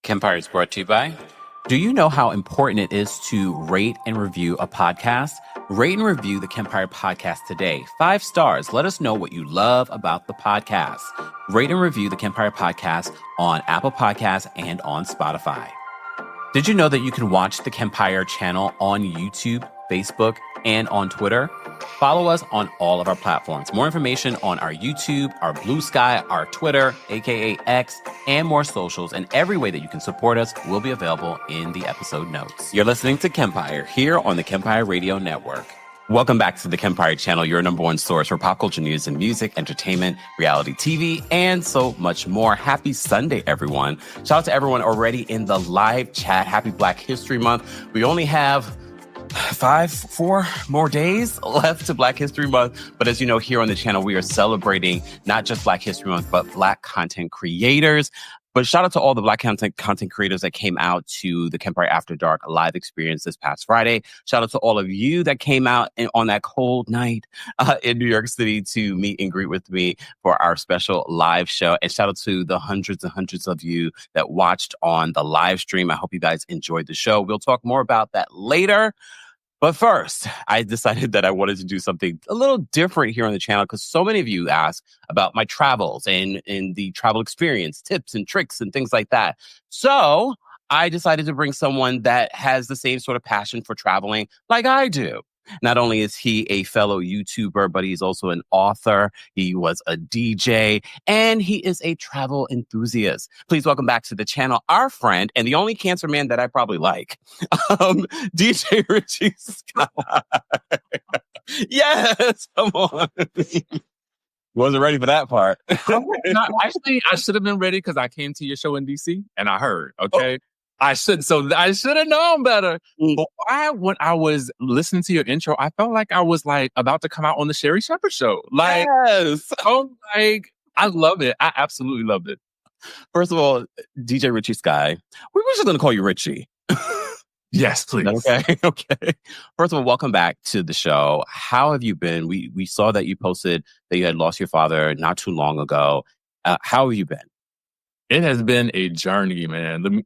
Kempire is brought to you by. Do you know how important it is to rate and review a podcast? Rate and review the Kempire podcast today. 5 stars. Let us know what you love about the podcast. Rate and review the Kempire podcast on Apple Podcasts and on Spotify. Did you know that you can watch the Kempire channel on YouTube, Facebook, and on Twitter? Follow us on all of our platforms. More information on our YouTube, our Blue Sky, our Twitter, aka X, and more socials, and every way that you can support us will be available in the episode notes. You're listening to Kempire here on the Kempire Radio Network. Welcome back to the Kempire channel, your number one source for pop culture news and music, entertainment, reality TV, and so much more. Happy Sunday, everyone. Shout out to everyone already in the live chat. Happy Black History Month. We only have 4 more days left to Black History Month. But as you know, here on the channel, we are celebrating not just Black History Month, but Black content creators. But shout out to all the Black content creators that came out to the Kempire After Dark live experience this past Friday. Shout out to all of you that came out on that cold night in New York City to meet and greet with me for our special live show. And shout out to the hundreds and hundreds of you that watched on the live stream. I hope you guys enjoyed the show. We'll talk more about that later. But first, I decided that I wanted to do something a little different here on the channel because so many of you ask about my travels and the travel experience, tips and tricks and things like that. So I decided to bring someone that has the same sort of passion for traveling like I do. Not only is he a fellow YouTuber, but he's also an author. He was a DJ, and he is a travel enthusiast. Please welcome back to the channel our friend and the only cancer man that I probably like, DJ Richie Skye. Yes, come on. Wasn't ready for that part. Actually, I should have been ready because I came to your show in DC and I heard, okay? I should have known better. But when I was listening to your intro, I felt like I was about to come out on the Sherry Shepherd show. Yes. I love it. I absolutely loved it. First of all, DJ Richie Skye. We were just going to call you Richie. Yes, please. Okay. First of all, welcome back to the show. How have you been? We saw that you posted that you had lost your father not too long ago. How have you been? It has been a journey, man.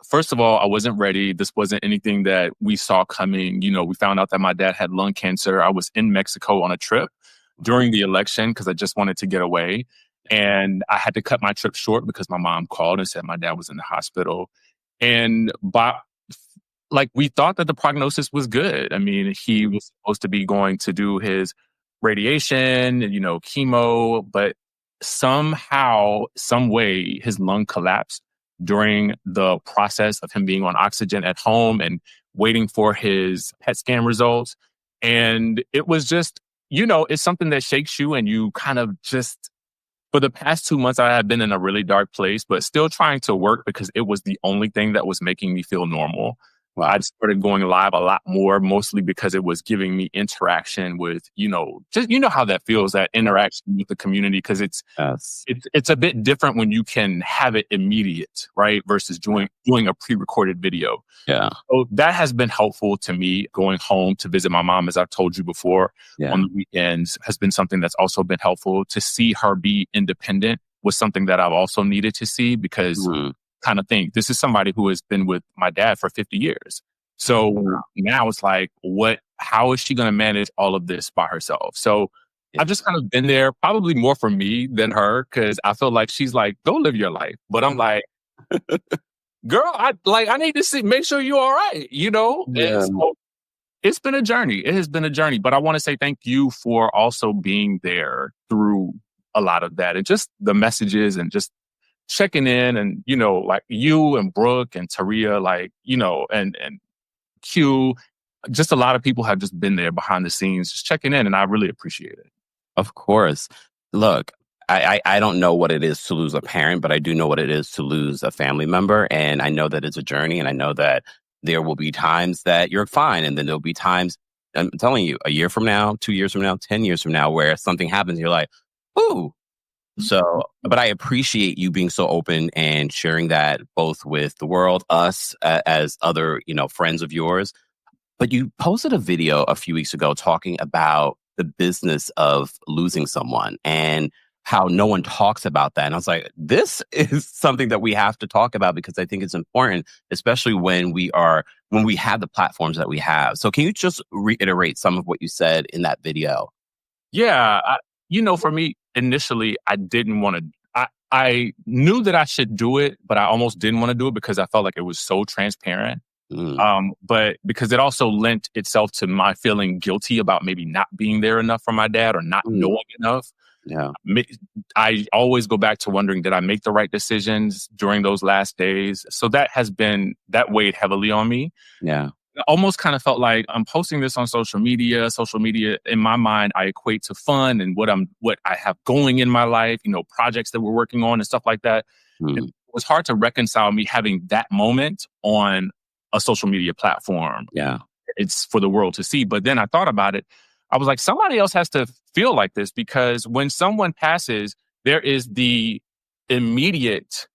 First of all, I wasn't ready. This wasn't anything that we saw coming. You know, we found out that my dad had lung cancer. I was in Mexico on a trip during the election because I just wanted to get away. And I had to cut my trip short because my mom called and said my dad was in the hospital. And we thought that the prognosis was good. I mean, he was supposed to be going to do his radiation, chemo, but somehow, some way, his lung collapsed during the process of him being on oxygen at home and waiting for his PET scan results. And it was just, it's something that shakes you and you kind of just, for the past 2 months, I had been in a really dark place, but still trying to work because it was the only thing that was making me feel normal. Well, I started going live a lot more, mostly because it was giving me interaction with, how that feels, that interaction with the community, because it's a bit different when you can have it immediate, right? Versus doing a pre-recorded video. Yeah. So that has been helpful to me. Going home to visit my mom, as I've told you before, on the weekends has been something that's also been helpful. To see her be independent was something that I've also needed to see because kind of think this is somebody who has been with my dad for 50 years. So now it's how is she going to manage all of this by herself? So I've just kind of been there, probably more for me than her, because I feel like she's like, go live your life. But I'm like, girl, I need to make sure you're all right, Yeah. So it's been a journey. It has been a journey. But I want to say thank you for also being there through a lot of that and just the messages and just checking in and, you and Brooke and Taria, and Q, just a lot of people have just been there behind the scenes, just checking in. And I really appreciate it. Of course. Look, I don't know what it is to lose a parent, but I do know what it is to lose a family member. And I know that it's a journey. And I know that there will be times that you're fine. And then there'll be times, I'm telling you, a year from now, 2 years from now, 10 years from now, where something happens, you're like, ooh. So, but I appreciate you being so open and sharing that both with the world, us as other, friends of yours. But you posted a video a few weeks ago talking about the business of losing someone. And how no one talks about that. And I was like, this is something that we have to talk about because I think it's important, especially when we have the platforms that we have. So can you just reiterate some of what you said in that video? Yeah. For me, initially, I didn't want to. I knew that I should do it, but I almost didn't want to do it because I felt like it was so transparent. But because it also lent itself to my feeling guilty about maybe not being there enough for my dad or not knowing enough. Yeah. I always go back to wondering, did I make the right decisions during those last days? So that weighed heavily on me. Yeah. I almost kind of felt like I'm posting this on social media. Social media, in my mind, I equate to fun and what I have going in my life, projects that we're working on and stuff like that. It was hard to reconcile me having that moment on a social media platform. Yeah. It's for the world to see. But then I thought about it. I was like, somebody else has to feel like this, because when someone passes, there is the immediate,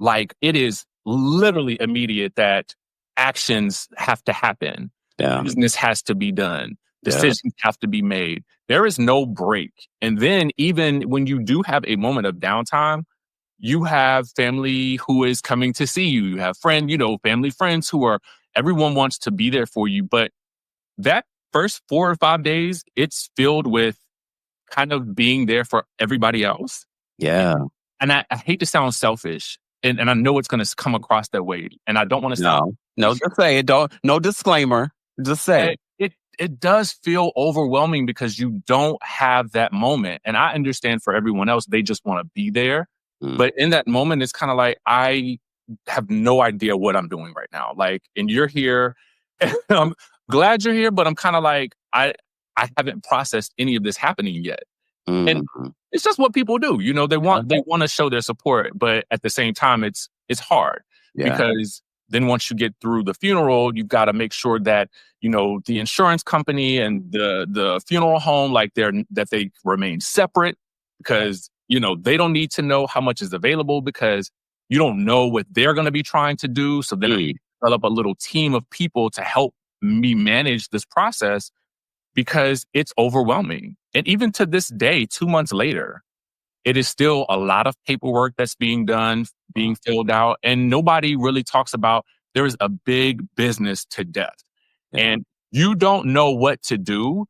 it is literally immediate that actions have to happen. Yeah. Business has to be done. Decisions have to be made. There is no break. And then even when you do have a moment of downtime, you have family who is coming to see you. You have family friends everyone wants to be there for you. But that first 4 or 5 days, it's filled with kind of being there for everybody else. Yeah. And I hate to sound selfish, and I know it's going to come across that way. And I don't want to sound... No, just say it. No disclaimer. Just say it. It does feel overwhelming because you don't have that moment. And I understand for everyone else, they just want to be there. But in that moment, it's kind of like, I have no idea what I'm doing right now. And you're here. And I'm glad you're here, but I'm kind of like, I haven't processed any of this happening yet. And it's just what people do. They want to show their support, but at the same time, it's hard because then once you get through the funeral, you've got to make sure that, the insurance company and the funeral home, that they remain separate, because they don't need to know how much is available, because you don't know what they're going to be trying to do. So then I develop a little team of people to help me manage this process, because it's overwhelming. And even to this day, 2 months later, it is still a lot of paperwork that's being done, being filled out. And nobody really talks about, there is a big business to death. And you don't know what to do.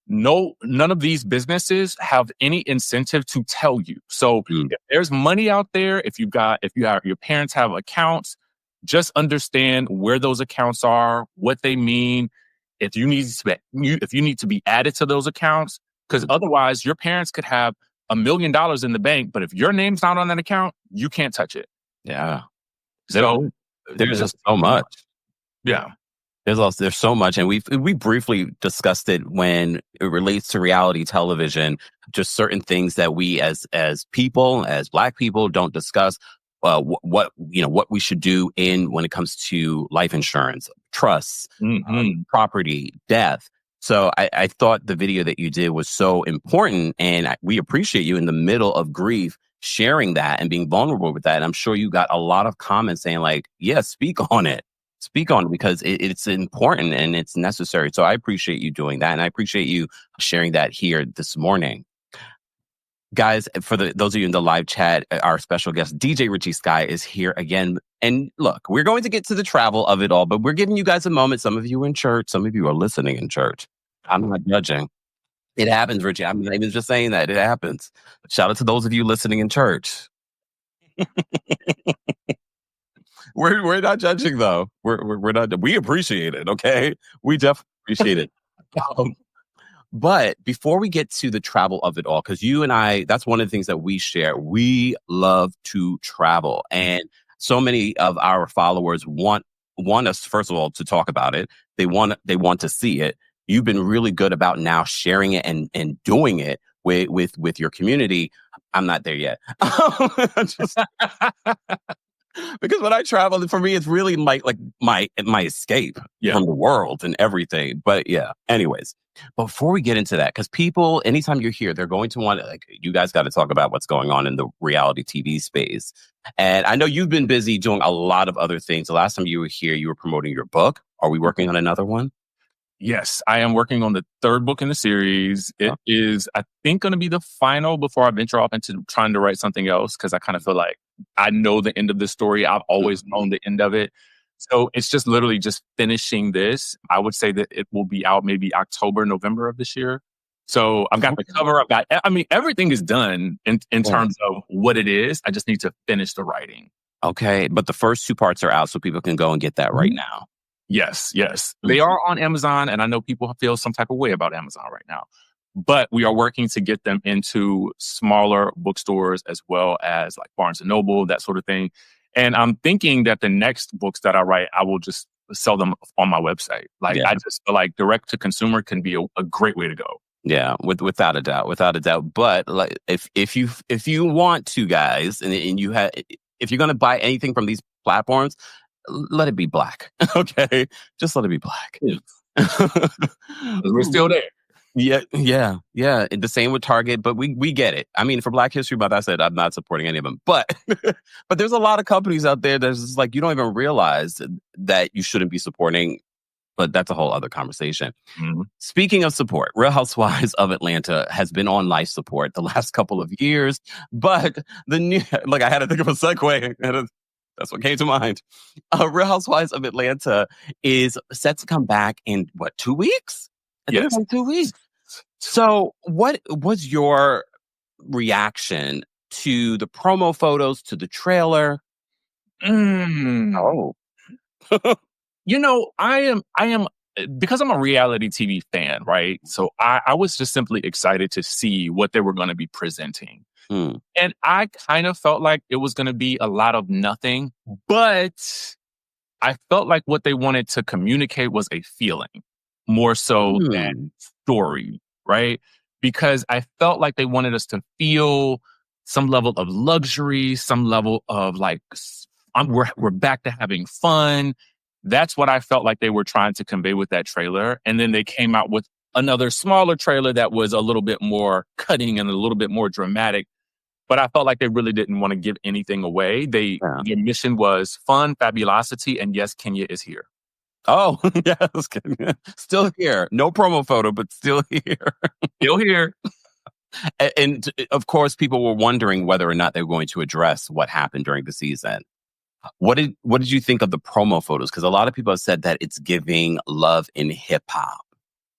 None of these businesses have any incentive to tell you. So if there's money out there, if your parents have accounts, just understand where those accounts are, what they mean. If you need to be added to those accounts, because otherwise your parents could have $1 million in the bank, but if your name's not on that account, you can't touch it. Yeah. So there's just so much. Yeah. There's so much, and we briefly discussed it when it relates to reality television. Just certain things that we as people, as Black people, don't discuss. What we should do when it comes to life insurance, trusts, property, death. So I thought the video that you did was so important, and we appreciate you in the middle of grief sharing that and being vulnerable with that. And I'm sure you got a lot of comments saying speak on it. Speak on it, because it's important and it's necessary. So I appreciate you doing that. And I appreciate you sharing that here this morning. Guys, for those of you in the live chat, our special guest, DJ Richie Skye, is here again. And look, we're going to get to the travel of it all, but we're giving you guys a moment. Some of you are in church. Some of you are listening in church. I'm not judging. It happens, Richie. I'm not even just saying that. It happens. Shout out to those of you listening in church. We're not judging, though. We're not. We appreciate it. Okay, we definitely appreciate it. But before we get to the travel of it all, because you and I, that's one of the things that we share. We love to travel, and so many of our followers want us, first of all, to talk about it. They want to see it. You've been really good about now sharing it and doing it with your community. I'm not there yet. Because when I travel, for me, it's really my escape from the world and everything. But yeah, anyways, before we get into that, because people, anytime you're here, they're going to want you guys got to talk about what's going on in the reality TV space. And I know you've been busy doing a lot of other things. The last time you were here, you were promoting your book. Are we working on another one? Yes, I am working on the third book in the series. It is, I think, going to be the final before I venture off into trying to write something else, because I kind of feel like I know the end of the story. I've always known the end of it. So it's just literally just finishing this. I would say that it will be out maybe October, November of this year. So I've got the cover. I mean, everything is done in terms of what it is. I just need to finish the writing. Okay. But the first 2 parts are out, so people can go and get that right now. Yes. They are on Amazon, and I know people feel some type of way about Amazon right now. But we are working to get them into smaller bookstores as well as like Barnes & Noble, that sort of thing. And I'm thinking that the next books that I write, I will just sell them on my website. Like, I just feel like direct to consumer can be a great way to go. Yeah, without a doubt. But like, if you want to, guys, and you have, if you're going to buy anything from these platforms, let it be Black. Okay, just let it be Black. We're still there. Yeah. The same with Target, but we get it. I mean, for Black History Month, I said I'm not supporting any of them, but but there's a lot of companies out there that's just like, you don't even realize that you shouldn't be supporting. But that's a whole other conversation. Mm-hmm. Speaking of support, Real Housewives of Atlanta has been on life support the last couple of years, but the new, like, I had to think of a segue. That's what came to mind. Real Housewives of Atlanta is set to come back in 2 weeks? Yes. 2 weeks. So what was your reaction to the promo photos, to the trailer? Oh. You know, I am because I'm a reality TV fan, right? So I was just simply excited to see what they were going to be presenting. And I kind of felt like it was going to be a lot of nothing, but I felt like what they wanted to communicate was a feeling more so than story, right? Because I felt like they wanted us to feel some level of luxury, some level of like, we're back to having fun. That's what I felt like they were trying to convey with that trailer. And then they came out with another smaller trailer that was a little bit more cutting and a little bit more dramatic. But I felt like they really didn't want to give anything away. Their mission was fun, fabulosity, and yes, Kenya is here. Oh, yes. Still here. No promo photo, but still here. Still here. And of course, people were wondering whether or not they were going to address what happened during the season. What did you think of the promo photos? Because a lot of people have said that it's giving Love and Hip Hop.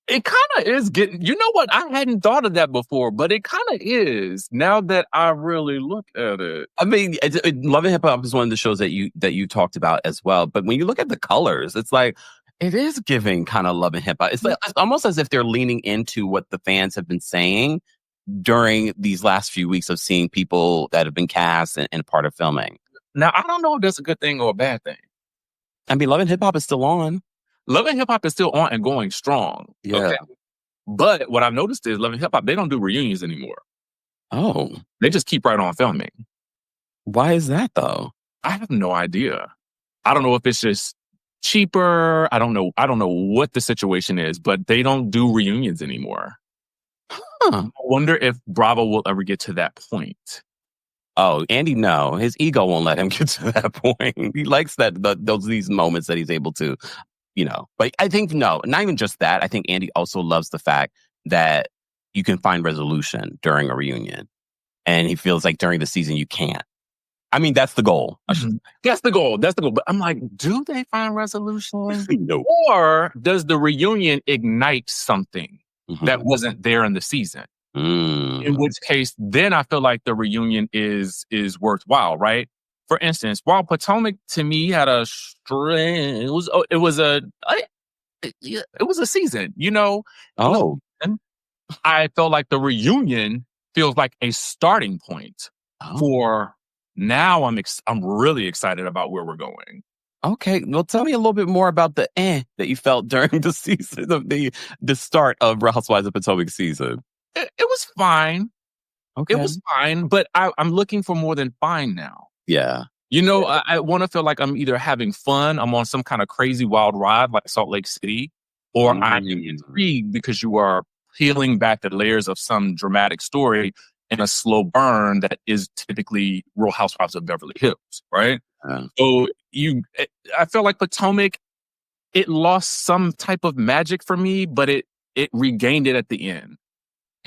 It kind of is getting, you know what? I hadn't thought of that before, but it kind of is now that I really look at it. I mean, Love and Hip Hop is one of the shows that you talked about as well. But when you look at the colors, it's like, it is giving kind of Love and Hip Hop. It's almost as if they're leaning into what the fans have been saying during these last few weeks of seeing people that have been cast and part of filming. Now, I don't know if that's a good thing or a bad thing. I mean, Love and Hip Hop is still on. Love and Hip Hop is still on and going strong. Yeah. Okay? But what I've noticed is Love and Hip Hop, they don't do reunions anymore. Oh. They just keep right on filming. Why is that, though? I have no idea. I don't know if it's just cheaper. I don't know what the situation is, but they don't do reunions anymore. I wonder if Bravo will ever get to that point. Oh, Andy, no. His ego won't let him get to that point. He likes these moments that he's able to, But I think, no, not even just that. I think Andy also loves the fact that you can find resolution during a reunion. And he feels like during the season, you can't. I mean, that's the goal. That's the goal. But I'm like, do they find resolution? No. Or does the reunion ignite something that wasn't there in the season? In which case, then I feel like the reunion is worthwhile, right? For instance, while Potomac to me had a string, it was a season, Oh, I felt like the reunion feels like a starting point for now. I'm really excited about where we're going. Okay, well, tell me a little bit more about the that you felt during the season of the start of Real Housewives of Potomac season. It was fine. Okay. It was fine, but I'm looking for more than fine now. Yeah. I want to feel like I'm either having fun, I'm on some kind of crazy wild ride like Salt Lake City, or I'm intrigued because you are peeling back the layers of some dramatic story in a slow burn that is typically Real Housewives of Beverly Hills, right? Yeah. So I feel like Potomac, it lost some type of magic for me, but it regained it at the end.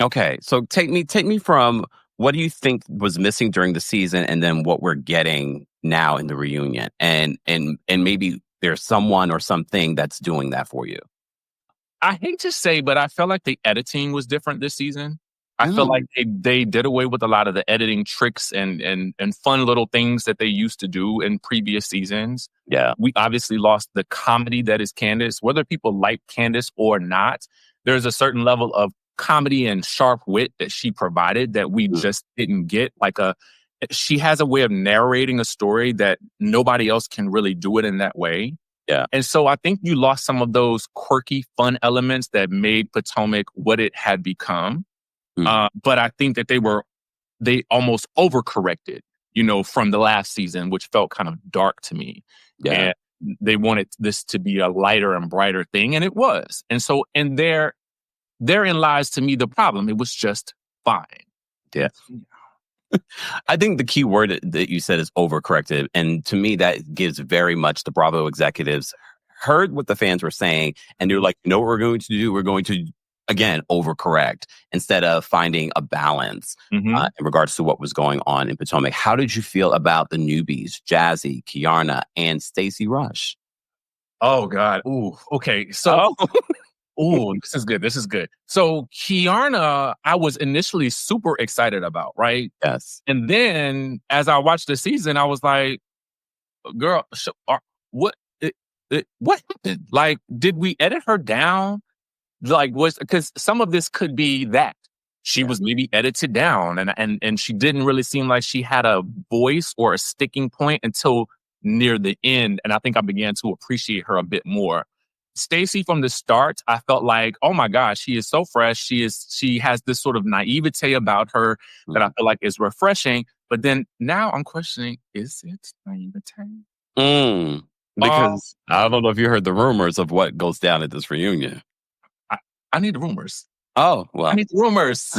Okay, so take me from what do you think was missing during the season, and then what we're getting now in the reunion, and maybe there's someone or something that's doing that for you. I hate to say, but I felt like the editing was different this season. I feel Mm. like they did away with a lot of the editing tricks and fun little things that they used to do in previous seasons. Yeah. We obviously lost the comedy that is Candace. Whether people like Candace or not, there's a certain level of comedy and sharp wit that she provided that we just didn't get. She has a way of narrating a story that nobody else can really do it in that way. Yeah. And so I think you lost some of those quirky, fun elements that made Potomac what it had become. But I think that they almost overcorrected, from the last season, which felt kind of dark to me. Yeah. And they wanted this to be a lighter and brighter thing, and it was. And so, therein lies to me the problem. It was just fine. Yeah. I think the key word that you said is overcorrected. And to me, that gives very much the Bravo executives heard what the fans were saying. And they're like, you know what we're going to do? We're going to, again, overcorrect instead of finding a balance in regards to what was going on in Potomac. How did you feel about the newbies, Jazzy, Kiarna, and Stacey Rush? Oh, God. Ooh, okay. So... Oh, this is good. So Kiarna, I was initially super excited about, right? Yes. And then as I watched the season, I was like, girl, what happened? Like, did we edit her down? Like, because some of this could be that she was maybe edited down and she didn't really seem like she had a voice or a sticking point until near the end. And I think I began to appreciate her a bit more. Stacey, from the start, I felt like, oh my gosh, she is so fresh. She has this sort of naivete about her that I feel like is refreshing. But then now I'm questioning, is it naivete? Because I don't know if you heard the rumors of what goes down at this reunion. I need the rumors. Oh, well. I need the rumors.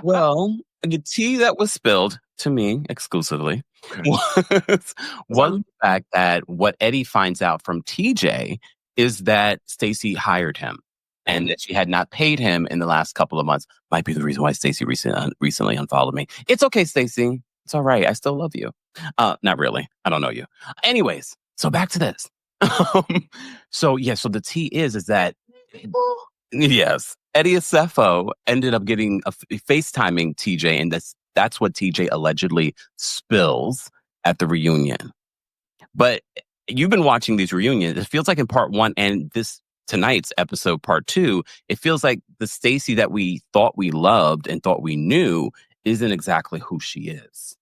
Well, the tea that was spilled to me exclusively was the fact that what Eddie finds out from TJ is that Stacey hired him and that she had not paid him in the last couple of months. Might be the reason why Stacey recently unfollowed me. It's okay, Stacey. It's all right. I still love you. Not really. I don't know you. Anyways, so back to this. So the tea is that yes, Eddie Acefo ended up getting FaceTiming TJ, and that's what TJ allegedly spills at the reunion. But you've been watching these reunions. It feels like in part one and tonight's episode, part two, it feels like the Stacey that we thought we loved and thought we knew isn't exactly who she is.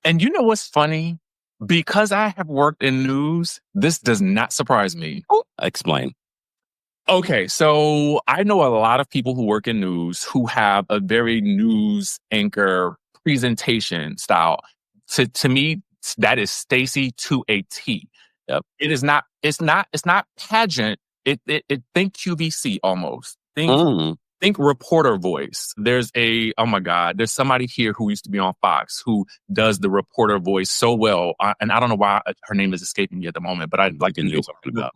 And you know what's funny? Because I have worked in news, this does not surprise me. Oh, explain. Okay, so I know a lot of people who work in news who have a very news anchor presentation style. To me, that is Stacey to a T. Yep. It's not pageant. It think QVC almost. Think reporter voice. There's there's somebody here who used to be on Fox who does the reporter voice so well. And I don't know why her name is escaping me at the moment, but I'd like to know what I'm talking about.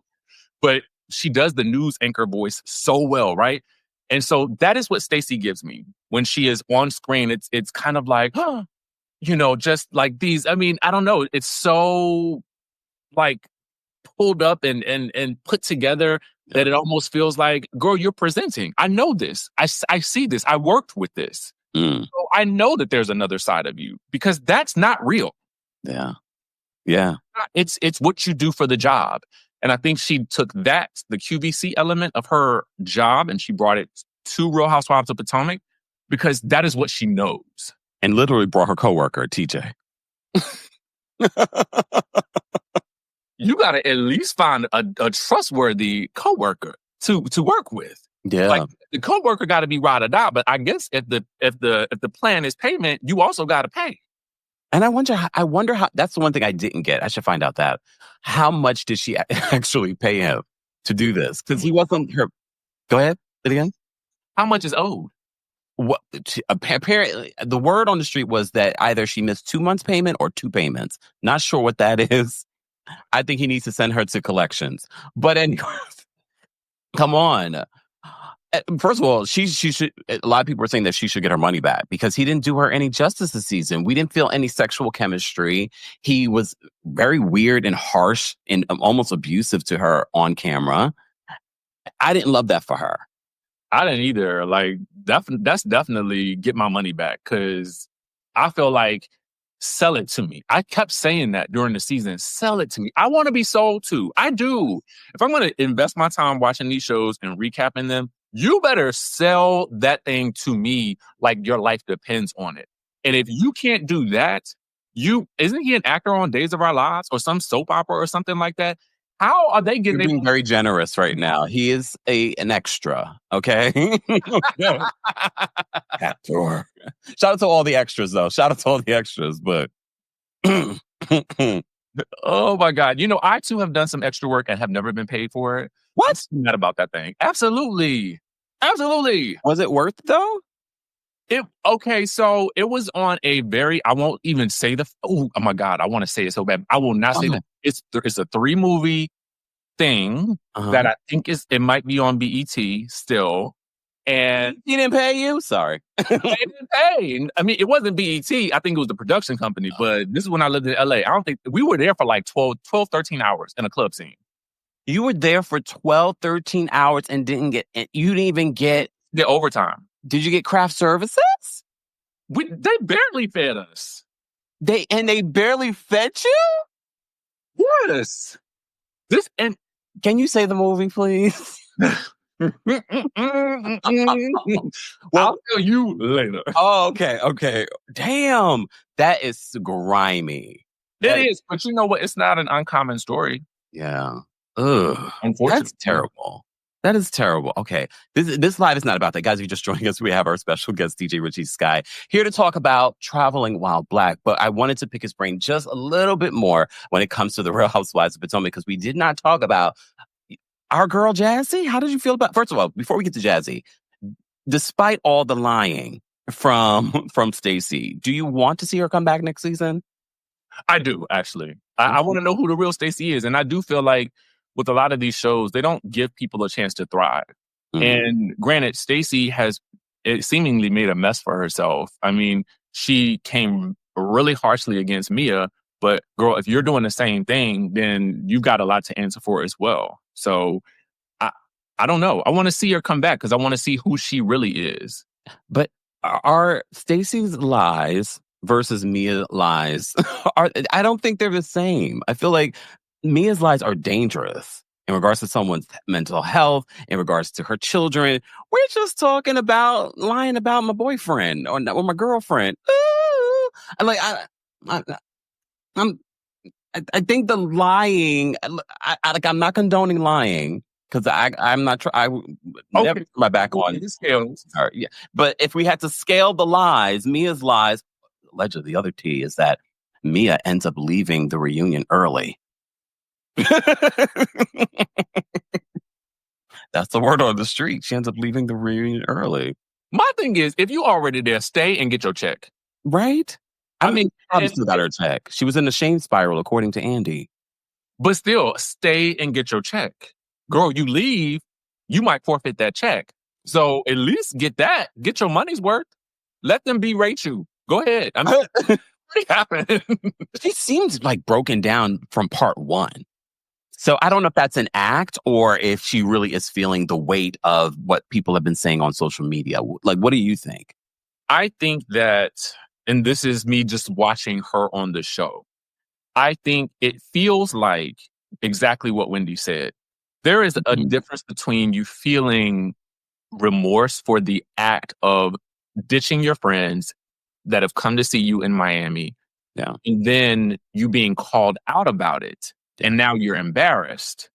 But she does the news anchor voice so well, right? And so that is what Stacey gives me when she is on screen. It's kind of like, just like these. I mean, I don't know. It's so like pulled up and put together that it almost feels like, girl, you're presenting. I know this. I see this. I worked with this. So I know that there's another side of you because that's not real. Yeah. Yeah. It's what you do for the job. And I think she took the QVC element of her job, and she brought it to Real Housewives of Potomac because that is what she knows. And literally brought her coworker, TJ. You got to at least find a trustworthy coworker to work with. Yeah, like the coworker got to be ride or die. But I guess if the plan is payment, you also got to pay. And I wonder how. That's the one thing I didn't get. I should find out that. How much did she actually pay him to do this? Because he wasn't her. Go ahead. Say it again. How much is owed? What? Apparently, the word on the street was that either she missed 2 months' payment or 2 payments. Not sure what that is. I think he needs to send her to collections. But anyways, come on. First of all, she should. A lot of people are saying that she should get her money back because he didn't do her any justice this season. We didn't feel any sexual chemistry. He was very weird and harsh and almost abusive to her on camera. I didn't love that for her. I didn't either. Like, that's definitely get my money back because I feel like sell it to me. I kept saying that during the season. Sell it to me. I want to be sold to. I do. If I'm going to invest my time watching these shows and recapping them, you better sell that thing to me like your life depends on it. And if you can't do that, isn't he an actor on Days of Our Lives or some soap opera or something like that? How are they getting? You're being very generous right now. He is an extra, okay? Actor. Shout out to all the extras, though. Shout out to all the extras, but oh my God. I too have done some extra work and have never been paid for it. What? I'm mad about that thing. Absolutely. Was it worth it, though? Okay, so it was on I won't even say oh my God, I want to say it so bad. I will not say that. It's a 3-movie thing that I think it might be on BET still. And he didn't pay you? Sorry. They didn't pay. I mean, it wasn't BET. I think it was the production company, but this is when I lived in LA. I don't think we were there for like 12, 13 hours in a club scene. You were there for 12, 13 hours and you didn't even get the overtime. Did you get craft services? They barely fed us. They barely fed you? Yes. Can you say the movie, please? Well, I'll tell you later. Oh, okay. Damn, that is grimy. It is, but you know what? It's not an uncommon story. Yeah. Ugh. Unfortunately. That's terrible. That is terrible. Okay. This live is not about that. Guys, if you're just joining us, we have our special guest, DJ Richie Skye, here to talk about traveling while Black. But I wanted to pick his brain just a little bit more when it comes to the Real Housewives of Potomac, because we did not talk about our girl, Jazzy. How did you feel about... First of all, before we get to Jazzy, despite all the lying from Stacey, do you want to see her come back next season? I do, actually. I want to know who the real Stacey is. And I do feel like with a lot of these shows, they don't give people a chance to thrive. Mm-hmm. And granted, Stacey has seemingly made a mess for herself. I mean, she came really harshly against Mia, but girl, if you're doing the same thing, then you've got a lot to answer for as well. So I don't know. I want to see her come back because I want to see who she really is. But are Stacey's lies versus Mia's lies, I don't think they're the same. I feel like Mia's lies are dangerous in regards to someone's mental health, in regards to her children. We're just talking about lying about my boyfriend or my girlfriend. Ooh. I think the lying, I'm not condoning lying because I'm not never my back on scales. Yeah. But if we had to scale the lies, Mia's lies, allegedly the other T is that Mia ends up leaving the reunion early. That's the word on the street. She ends up leaving the reunion early. My thing is, if you already there, stay and get your check. Right? I mean, probably still got her check. She was in the shame spiral, according to Andy. But still, stay and get your check. Girl, you leave, you might forfeit that check. So at least get your money's worth. Let them berate you. Go ahead. I mean, what happened? She seems like broken down from part 1. So I don't know if that's an act or if she really is feeling the weight of what people have been saying on social media. Like, what do you think? I think that, and this is me just watching her on the show, I think it feels like exactly what Wendy said. There is a difference between you feeling remorse for the act of ditching your friends that have come to see you in Miami, and then you being called out about it. And now you're embarrassed.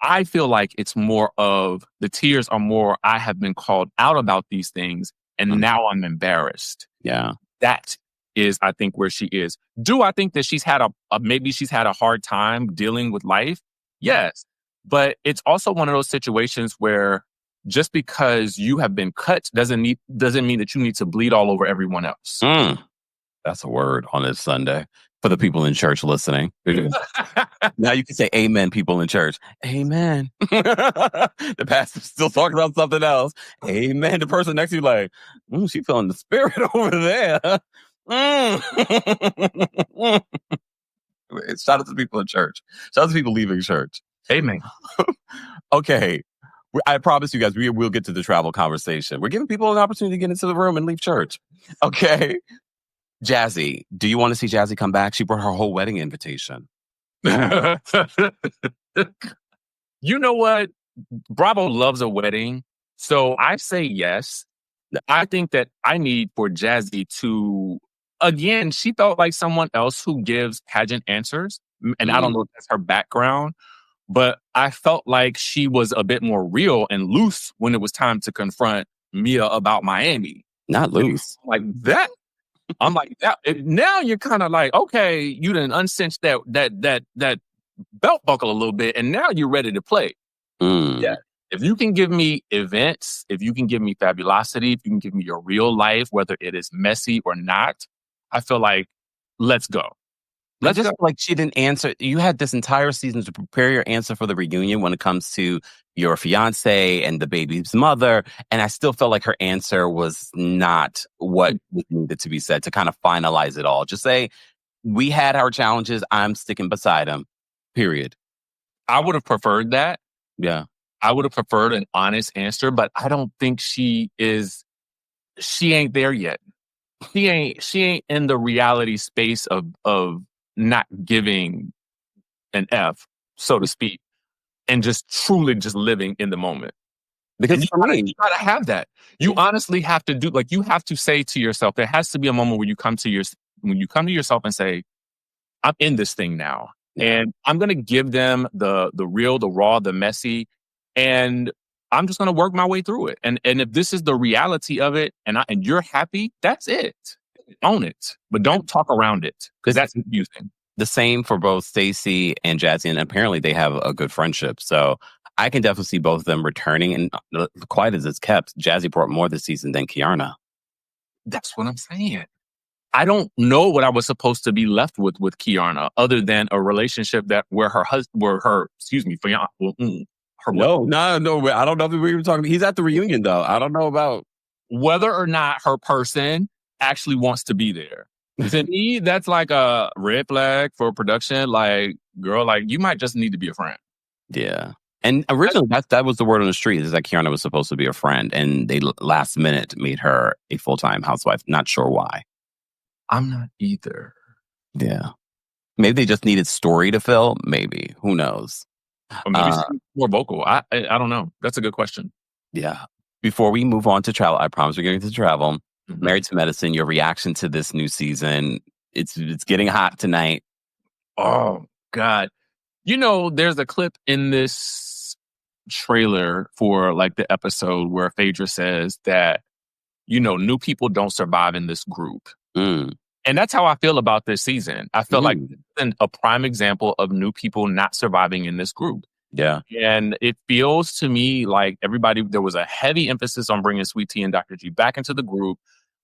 I feel like it's more of the tears are more, I have been called out about these things and now I'm embarrassed. Yeah. That is, I think, where she is. Do I think that she's had maybe she's had a hard time dealing with life? Yes. But it's also one of those situations where just because you have been cut doesn't mean that you need to bleed all over everyone else. That's a word on this Sunday for the people in church listening. Now you can say amen, people in church. Amen. The pastor's still talking about something else. Amen. The person next to you like, she feeling the spirit over there. Shout out to the people in church. Shout out to people leaving church. Amen. Okay. I promise you guys, we will get to the travel conversation. We're giving people an opportunity to get into the room and leave church. Okay. Jazzy, do you want to see Jazzy come back? She brought her whole wedding invitation. You know what? Bravo loves a wedding. So I say yes. I think that I need for Jazzy to, again, she felt like someone else who gives pageant answers. And I don't know if that's her background, but I felt like she was a bit more real and loose when it was time to confront Mia about Miami. Not loose. Like that. I'm like, now you're kind of like, okay, you done uncinched that belt buckle a little bit, and now you're ready to play. Yeah. If you can give me events, if you can give me fabulosity, if you can give me your real life, whether it is messy or not, I feel like let's go. I just feel like she didn't answer. You had this entire season to prepare your answer for the reunion when it comes to your fiance and the baby's mother. And I still felt like her answer was not what needed to be said to kind of finalize it all. Just say, we had our challenges. I'm sticking beside him. Period. I would have preferred that. Yeah. I would have preferred an honest answer, but I don't think she ain't there yet. She ain't in the reality space of not giving an F, so to speak, and just truly just living in the moment. Because for me, you gotta have that. You honestly have to do, like, you have to say to yourself, there has to be a moment where you come to yourself and say, I'm in this thing now. Yeah. And I'm gonna give them the real, the raw, the messy, and I'm just gonna work my way through it. And if this is the reality of it and you're happy, that's it. Own it, but don't talk around it, because that's confusing. The same for both Stacey and Jazzy, and apparently they have a good friendship. So I can definitely see both of them returning. And quiet as it's kept, Jazzy brought more this season than Kiarna. That's what I'm saying. I don't know what I was supposed to be left with Kiarna, other than a relationship where her fiance. No, I don't know if we were even talking. He's at the reunion though. I don't know about whether or not her person actually wants to be there. To me, that's like a red flag for production. Like, girl, like, you might just need to be a friend. Yeah. And originally, that was the word on the street, is that Kiarna was supposed to be a friend, and they last minute made her a full-time housewife. Not sure why. I'm not either. Yeah. Maybe they just needed story to fill. Maybe. Who knows? Or maybe she's more vocal. I don't know. That's a good question. Yeah. Before we move on to travel, I promise we're getting to travel. Mm-hmm. Married to Medicine, your reaction to this new season. It's getting hot tonight. Oh, God. You know, there's a clip in this trailer for like the episode where Phaedra says that, you know, new people don't survive in this group. And that's how I feel about this season. I feel like it's a prime example of new people not surviving in this group. Yeah. And it feels to me like there was a heavy emphasis on bringing Sweet Tea and Dr. G back into the group,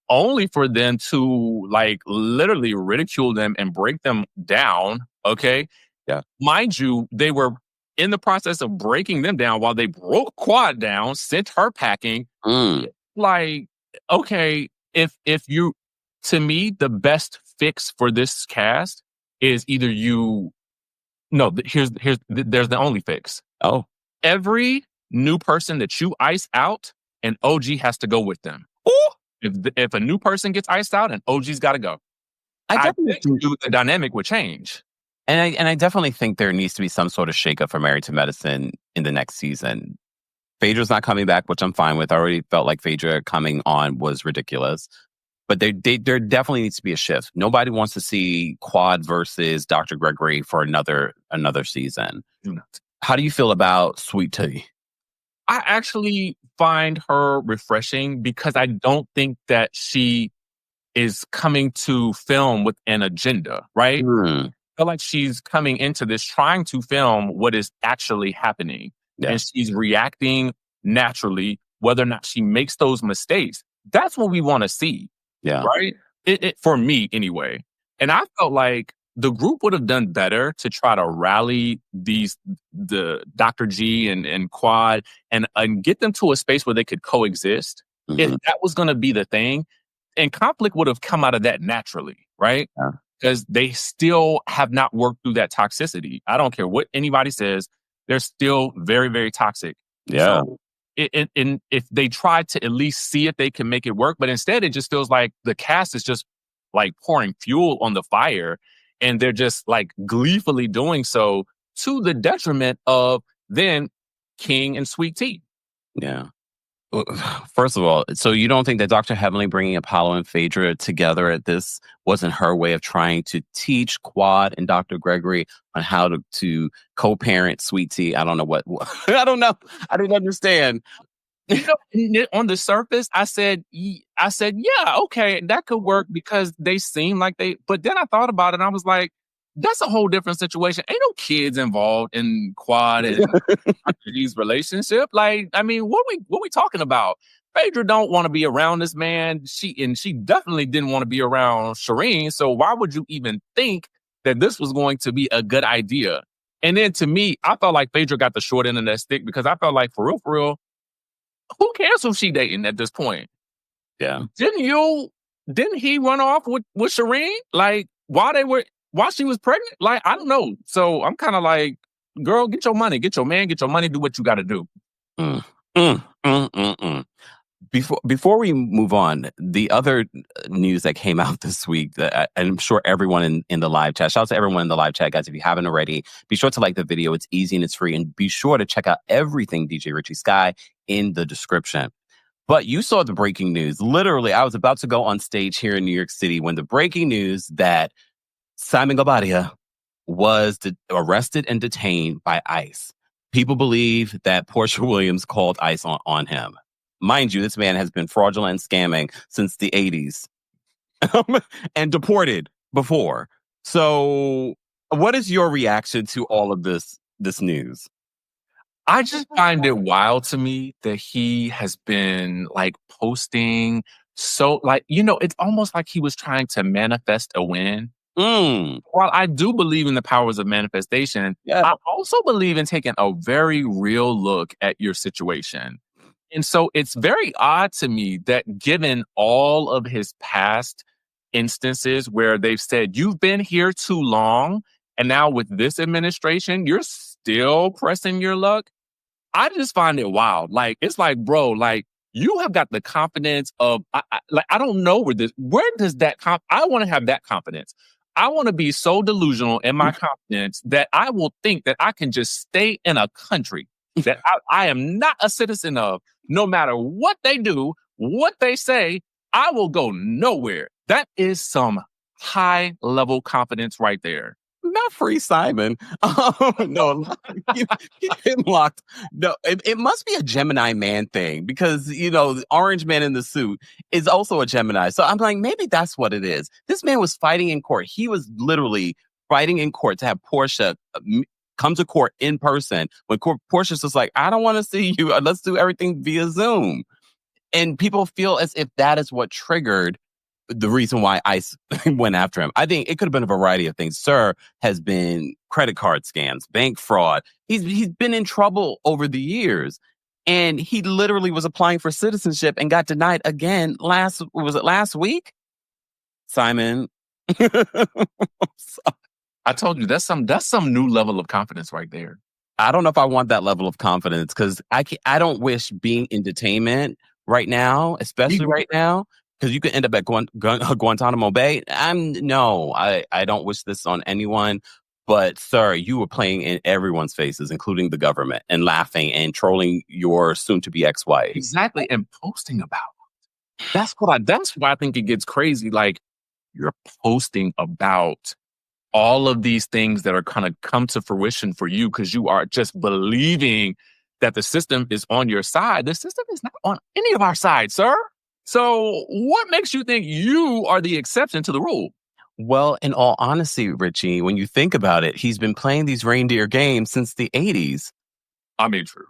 only for them to like literally ridicule them and break them down. Okay. Yeah. Mind you, they were in the process of breaking them down while they broke Quad down, sent her packing. Like, okay, if you, to me, the best fix for this cast is either there's the only fix. Oh. Every new person that you ice out, an OG has to go with them. Ooh. If a new person gets iced out, an OG's got to go. I think the dynamic would change. And I definitely think there needs to be some sort of shakeup for Married to Medicine in the next season. Phaedra's not coming back, which I'm fine with. I already felt like Phaedra coming on was ridiculous. But there definitely needs to be a shift. Nobody wants to see Quad versus Dr. Gregory for another season. How do you feel about Sweet Tea? I actually find her refreshing because I don't think that she is coming to film with an agenda, right? I feel like she's coming into this trying to film what is actually happening. Yeah. And she's reacting naturally, whether or not she makes those mistakes. That's what we want to see. Yeah. Right? For me anyway. And I felt like the group would have done better to try to rally the Dr. G and Quad and get them to a space where they could coexist. If that was going to be the thing, and conflict would have come out of that naturally, right? Because they still have not worked through that toxicity. I don't care what anybody says, they're still very, very toxic. Yeah. So and if they try to at least see if they can make it work, but instead it just feels like the cast is just like pouring fuel on the fire, and they're just like gleefully doing so to the detriment of then King and Sweet Tea. Yeah. First of all, so you don't think that Dr. Heavenly bringing Apollo and Phaedra together at this wasn't her way of trying to teach Quad and Dr. Gregory on how to co-parent Sweet Tea? I don't know what I don't know. I didn't understand. On the surface, I said, yeah, okay, that could work because they seem like but then I thought about it and I was like, that's a whole different situation. Ain't no kids involved in Quad and these relationship. Like, I mean, what we talking about? Phaedra don't want to be around this man. She definitely didn't want to be around Shireen. So why would you even think that this was going to be a good idea? And then to me, I felt like Phaedra got the short end of that stick because I felt like for real, who cares who she dating at this point? Yeah. Didn't he run off with Shireen? Like, while she was pregnant? Like, I don't know. So I'm kind of like, girl, get your money, get your man, get your money, do what you got to do. Before we move on, the other news that came out this week, that I'm sure everyone in the live chat, shout out to everyone in the live chat, guys. If you haven't already, be sure to like the video. It's easy and it's free. And be sure to check out everything DJ Richie Skye in the description. But you saw the breaking news. Literally, I was about to go on stage here in New York City when the breaking news that Simon Gabadia was arrested and detained by ICE. People believe that Portia Williams called ICE on him. Mind you, this man has been fraudulent and scamming since the 80s and deported before. So what is your reaction to all of this news? I just find it wild to me that he has been like posting so like, it's almost like he was trying to manifest a win. While I do believe in the powers of manifestation, I also believe in taking a very real look at your situation. And so it's very odd to me that given all of his past instances where they've said, you've been here too long, and now with this administration, you're still pressing your luck. I just find it wild. Like, it's like, bro, like, you have got the confidence of, I don't know where does that, I want to have that confidence. I want to be so delusional in my confidence that I will think that I can just stay in a country that I am not a citizen of. No matter what they do, what they say, I will go nowhere. That is some high level confidence right there. Not free Simon. No, keep him locked. No, it must be a Gemini man thing because, the orange man in the suit is also a Gemini. So I'm like, maybe that's what it is. This man was fighting in court. He was literally fighting in court to have Portia come to court in person. When Portia's just like, I don't want to see you. Let's do everything via Zoom. And people feel as if that is what triggered the reason why ICE went after him. I think it could have been a variety of things. Sir has been credit card scams, bank fraud. He's been in trouble over the years. And he literally was applying for citizenship and got denied again last week? Simon. I told you that's some new level of confidence right there. I don't know if I want that level of confidence because I don't wish being in detainment right now, especially right now, because you could end up at Guantanamo Bay. I don't wish this on anyone. But, sir, you were playing in everyone's faces, including the government, and laughing and trolling your soon-to-be ex-wife. Exactly, and posting about it. That's why I think it gets crazy. Like, you're posting about all of these things that are kind of come to fruition for you because you are just believing that the system is on your side. The system is not on any of our sides, sir. So what makes you think you are the exception to the rule? Well, in all honesty, Richie, when you think about it, he's been playing these reindeer games since the 80s. I mean, true.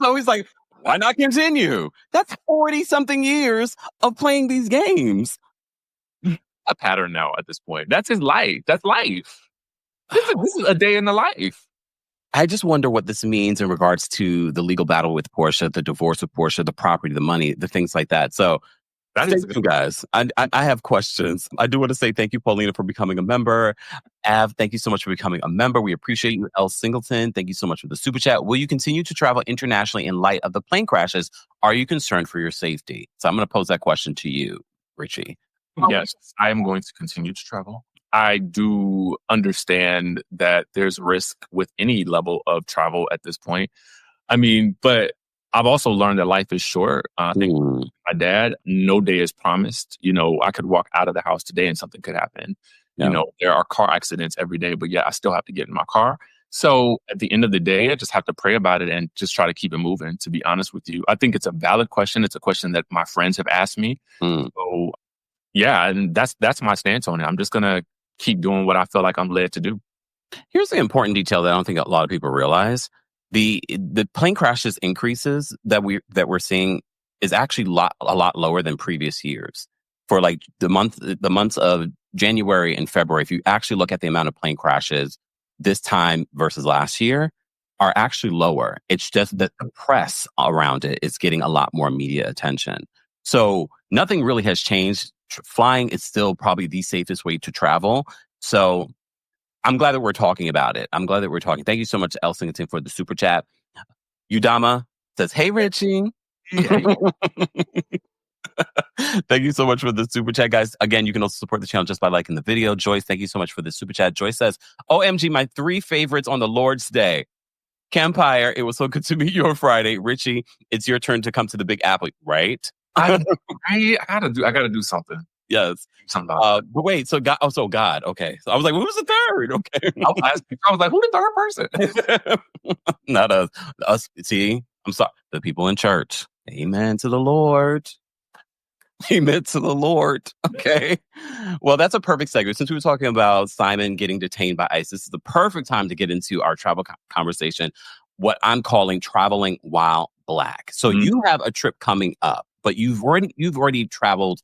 So he's like, why not continue? That's 40-something years of playing these games. a pattern now at this point. That's his life. That's life. This is a day in the life. I just wonder what this means in regards to the legal battle with Portia, the divorce with Portia, the property, the money, the things like that. So stay tuned, guys. I have questions. I do want to say thank you, Paulina, for becoming a member. Av, thank you so much for becoming a member. We appreciate you. L. Singleton, thank you so much for the super chat. Will you continue to travel internationally in light of the plane crashes? Are you concerned for your safety? So I'm going to pose that question to you, Richie. Yes, I am going to continue to travel. I do understand that there's risk with any level of travel at this point. I mean, but I've also learned that life is short. I think my dad, no day is promised. You know, I could walk out of the house today and something could happen. Yeah. You know, there are car accidents every day, but yeah, I still have to get in my car. So at the end of the day, I just have to pray about it and just try to keep it moving, to be honest with you. I think it's a valid question. It's a question that my friends have asked me. So yeah, and that's my stance on it. I'm just going to keep doing what I feel like I'm led to do. Here's the important detail that I don't think a lot of people realize. The plane crashes increases that we're seeing is actually a lot lower than previous years. For like the months of January and February, if you actually look at the amount of plane crashes this time versus last year, are actually lower. It's just that the press around it is getting a lot more media attention. So nothing really has changed. Flying is still probably the safest way to travel. So I'm glad that we're talking about it. Thank you so much, El Singleton, for the super chat. Udama says, hey, Richie. Yeah. Thank you so much for the super chat, guys. Again, you can also support the channel just by liking the video. Joyce, thank you so much for the super chat. Joyce says, OMG, my 3 favorites on the Lord's Day. Kempire, it was so good to meet you on Friday. Richie, it's your turn to come to the Big Apple, right? I gotta do something. Yes. But wait, so God. Okay. So I was like, who's the third? Okay. I was like, who's the third person? Not us. Us. See, I'm sorry. The people in church. Amen to the Lord. Amen to the Lord. Okay. Well, that's a perfect segue. Since we were talking about Simon getting detained by ICE, this is the perfect time to get into our travel conversation. What I'm calling traveling while Black. So you have a trip coming up, but you've already traveled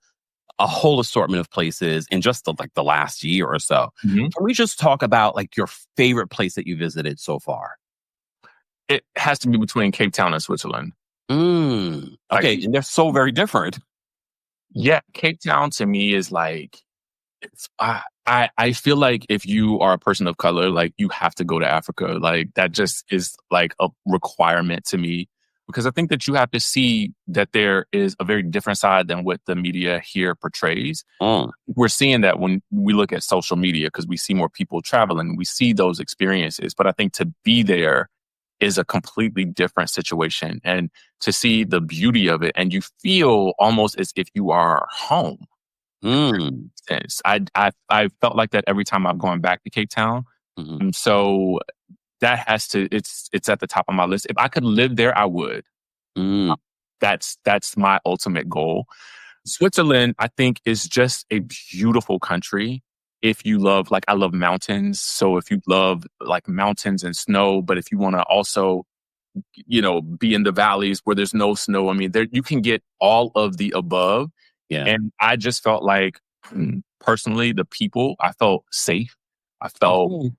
a whole assortment of places in just the last year or so. Can we just talk about like your favorite place that you visited so far? It has to be between Cape Town and Switzerland. Okay, and they're so very different. Yeah, Cape Town to me is like, I feel like if you are a person of color, like you have to go to Africa. Like that just is like a requirement to me. Because I think that you have to see that there is a very different side than what the media here portrays. We're seeing that when we look at social media because we see more people traveling. We see those experiences. But I think to be there is a completely different situation. And to see the beauty of it, and you feel almost as if you are home. I felt like that every time I've gone back to Cape Town. So that it's at the top of my list. If I could live there, I would. That's my ultimate goal. Switzerland, I think, is just a beautiful country. If you love, like, I love mountains. So if you love like mountains and snow, but if you want to also, be in the valleys where there's no snow, I mean, there you can get all of the above. Yeah. And I just felt like, personally, the people, I felt safe. I felt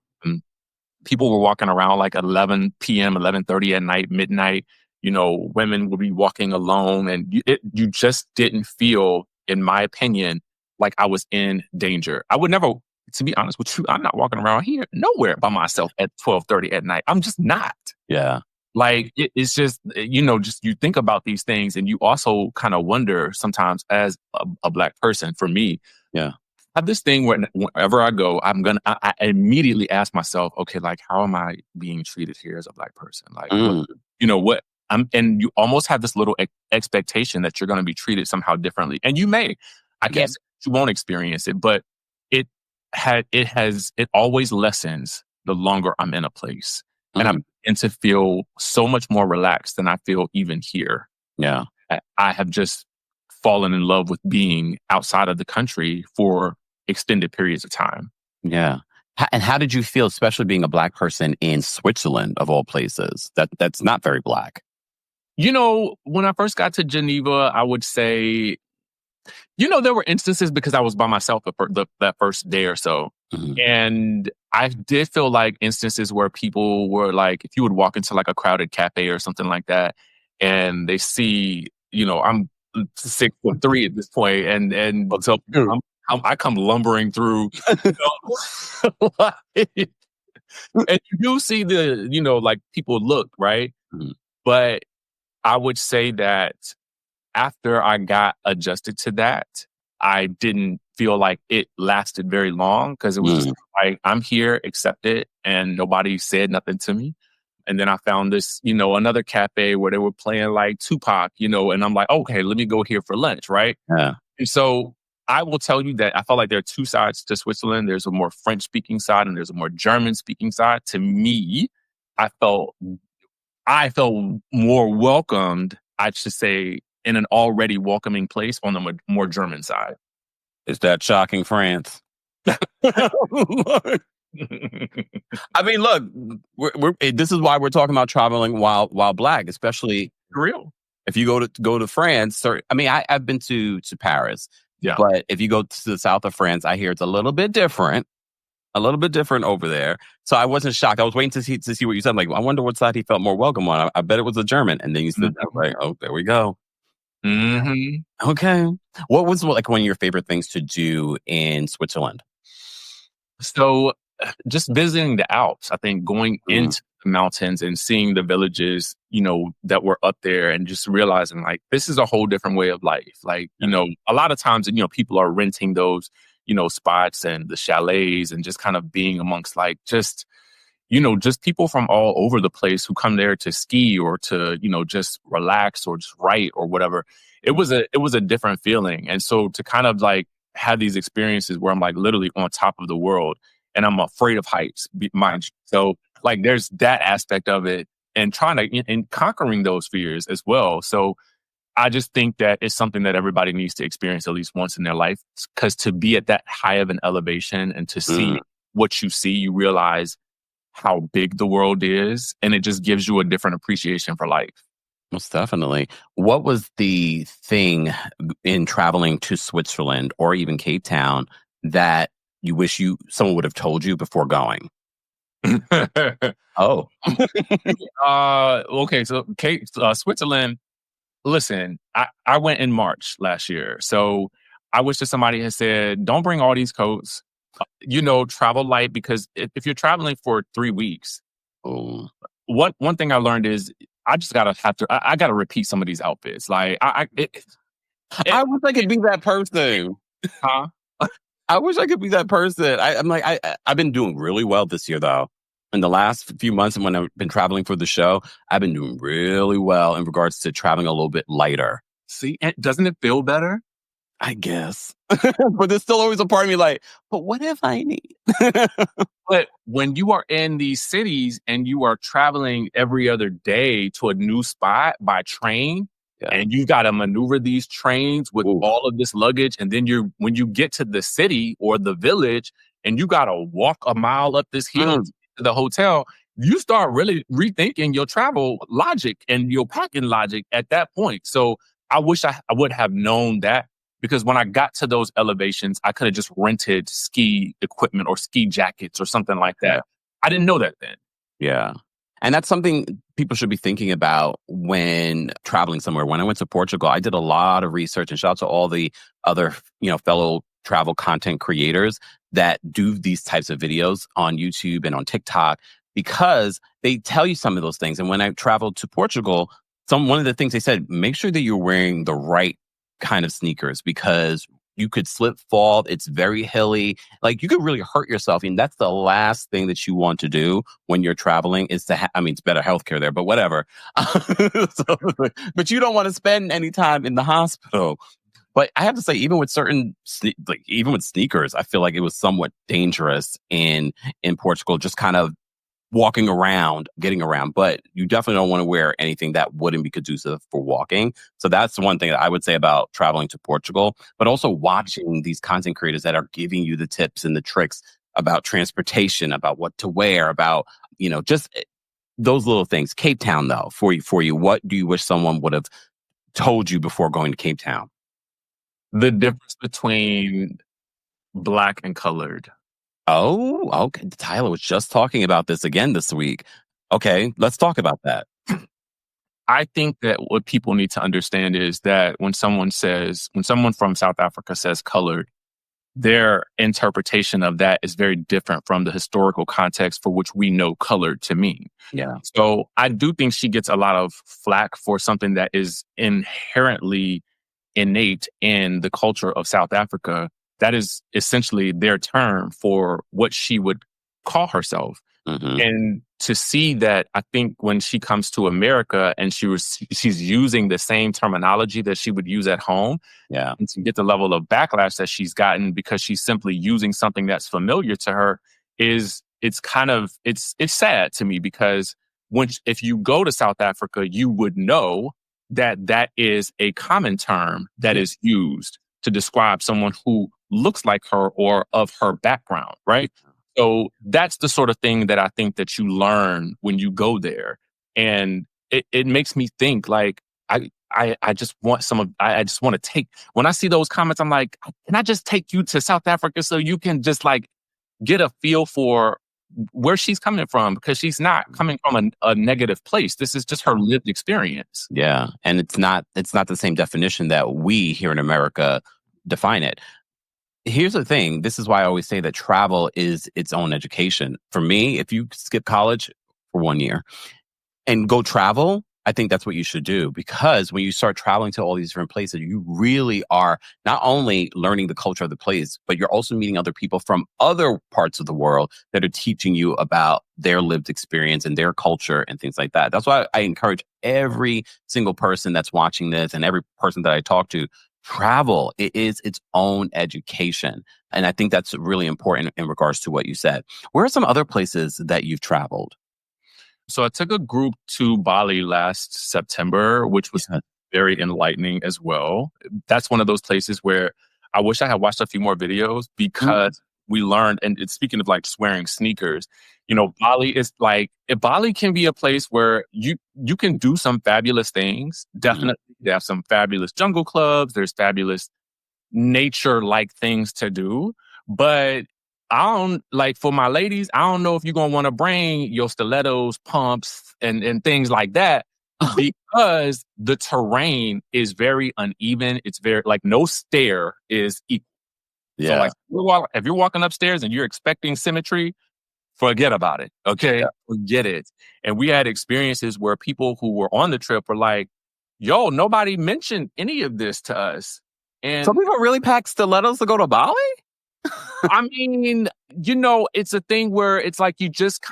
people were walking around like 11 p.m., 11:30 at night, midnight. Women would be walking alone, and you just didn't feel, in my opinion, like I was in danger. I would never, to be honest with you, I'm not walking around here nowhere by myself at 12:30 at night. I'm just not. Yeah. Like it's just, just you think about these things, and you also kind of wonder sometimes as a Black person. For me, yeah. I have this thing where wherever I go, I immediately ask myself, okay, like, how am I being treated here as a Black person? Like, what and you almost have this little expectation that you're going to be treated somehow differently. And you may, I can't say you won't experience it, but it always lessens the longer I'm in a place. And I'm begin to feel so much more relaxed than I feel even here. Yeah. I have just fallen in love with being outside of the country for extended periods of time. Yeah. And how did you feel, especially being a Black person in Switzerland, of all places? That's not very Black. When I first got to Geneva, I would say There were instances because I was by myself that first day or so. Mhm. And I did feel like instances where people were like, if you would walk into like a crowded cafe or something like that, and they see, I'm 6'3" at this point, and so I come lumbering through, and you do see the, like people look, right? Mhm. But I would say that after I got adjusted to that, I didn't feel like it lasted very long because it was just like, I'm here, accept it, and nobody said nothing to me. And then I found this, another cafe where they were playing like Tupac, and I'm like, okay, let me go here for lunch, right? Yeah. And so I will tell you that I felt like there are two sides to Switzerland. There's a more French-speaking side and there's a more German-speaking side. To me, I felt more welcomed, I should say, in an already welcoming place on the more German side. Is that shocking, France? I mean, look, this is why we're talking about traveling while Black, especially Real. if you go to France. I mean, I've been to Paris, Yeah. but if you go to the south of France, I hear it's a little bit different over there. So I wasn't shocked. I was waiting to see what you said. I'm like, I wonder what side he felt more welcome on. I bet it was a German. And then you said, right, oh, there we go. Mm-hmm. Okay. What was like one of your favorite things to do in Switzerland? So just visiting the Alps, I think going into the mountains and seeing the villages, that were up there and just realizing like, this is a whole different way of life. Like, a lot of times, people are renting those, spots and the chalets and just kind of being amongst like, just people from all over the place who come there to ski or to, just relax or just write or whatever. It was a different feeling. And so to kind of like have these experiences where I'm like literally on top of the world and I'm afraid of heights, mind you. So like there's that aspect of it and and conquering those fears as well. So I just think that it's something that everybody needs to experience at least once in their life, because to be at that high of an elevation and to see what you see, you realize how big the world is, and it just gives you a different appreciation for life. Most definitely. What was the thing in traveling to Switzerland or even Cape Town that you wish someone would have told you before going? Oh. Okay. So Switzerland, listen, I went in March last year. So I wish that somebody had said, don't bring all these coats. Travel light, because if you're traveling for 3 weeks, one thing I learned is I just I gotta repeat some of these outfits. Like I wish I could be that person. Huh? I wish I could be that person. I'm like, I've been doing really well this year though. In the last few months and when I've been traveling for the show, I've been doing really well in regards to traveling a little bit lighter. See, and doesn't it feel better? I guess. But there's still always a part of me like, but what if I need? But when you are in these cities and you are traveling every other day to a new spot by train, and you got to maneuver these trains with all of this luggage, and then when you get to the city or the village and you got to walk a mile up this hill to the hotel, you start really rethinking your travel logic and your packing logic at that point. So I wish I would have known that. Because when I got to those elevations, I could have just rented ski equipment or ski jackets or something like that. Yeah. I didn't know that then. Yeah. And that's something people should be thinking about when traveling somewhere. When I went to Portugal, I did a lot of research, and shout out to all the other, fellow travel content creators that do these types of videos on YouTube and on TikTok, because they tell you some of those things. And when I traveled to Portugal, one of the things they said, make sure that you're wearing the right kind of sneakers, because you could slip, fall. It's very hilly. Like you could really hurt yourself. And that's the last thing that you want to do when you're traveling is to it's better healthcare there, but whatever. But you don't want to spend any time in the hospital. But I have to say, even with even with sneakers, I feel like it was somewhat dangerous in Portugal, just kind of walking around, getting around, but you definitely don't want to wear anything that wouldn't be conducive for walking. So that's one thing that I would say about traveling to Portugal, but also watching these content creators that are giving you the tips and the tricks about transportation, about what to wear, about, just those little things. Cape Town, though, for you, what do you wish someone would have told you before going to Cape Town? The difference between black and colored. Oh, okay. Tyler was just talking about this again this week. Okay, let's talk about that. I think that what people need to understand is that when someone from South Africa says colored, their interpretation of that is very different from the historical context for which we know colored to mean. Yeah. So I do think she gets a lot of flack for something that is inherently innate in the culture of South Africa. That is essentially their term for what she would call herself. Mm-hmm. And to see that, I think when she comes to America and she's using the same terminology that she would use at home, Yeah. and to get the level of backlash that she's gotten because she's simply using something that's familiar to her it's sad to me, because if you go to South Africa, you would know that is a common term that is used to describe someone who looks like her or of her background, right? So that's the sort of thing that I think that you learn when you go there. And it makes me think, like, I just want I just want to take, when I see those comments, I'm like, can I just take you to South Africa so you can just like get a feel for where she's coming from? Because she's not coming from a negative place. This is just her lived experience. Yeah. And it's not the same definition that we here in America define it. Here's the thing. This is why I always say that travel is its own education. For me, if you skip college for 1 year and go travel, I think that's what you should do, because when you start traveling to all these different places, you really are not only learning the culture of the place, but you're also meeting other people from other parts of the world that are teaching you about their lived experience and their culture and things like that. That's why I encourage every single person that's watching this and every person that I talk to, travel. It is its own education. And I think that's really important in regards to what you said. Where are some other places that you've traveled? So I took a group to Bali last September, which was very enlightening as well. That's one of those places where I wish I had watched a few more videos, because we learned, and it's, speaking of like swearing sneakers, Bali is like, Bali can be a place where you can do some fabulous things. Definitely. They have some fabulous jungle clubs. There's fabulous nature-like things to do. But for my ladies, I don't know if you're going to want to bring your stilettos, pumps, and things like that, because the terrain is very uneven. It's very, like, no stair is equal. Yeah. So, like, if you're walking upstairs and you're expecting symmetry, forget about it. Okay. Yeah. Forget it. And we had experiences where people who were on the trip were like, yo, nobody mentioned any of this to us. And some people really pack stilettos to go to Bali? I mean, it's a thing where it's like you just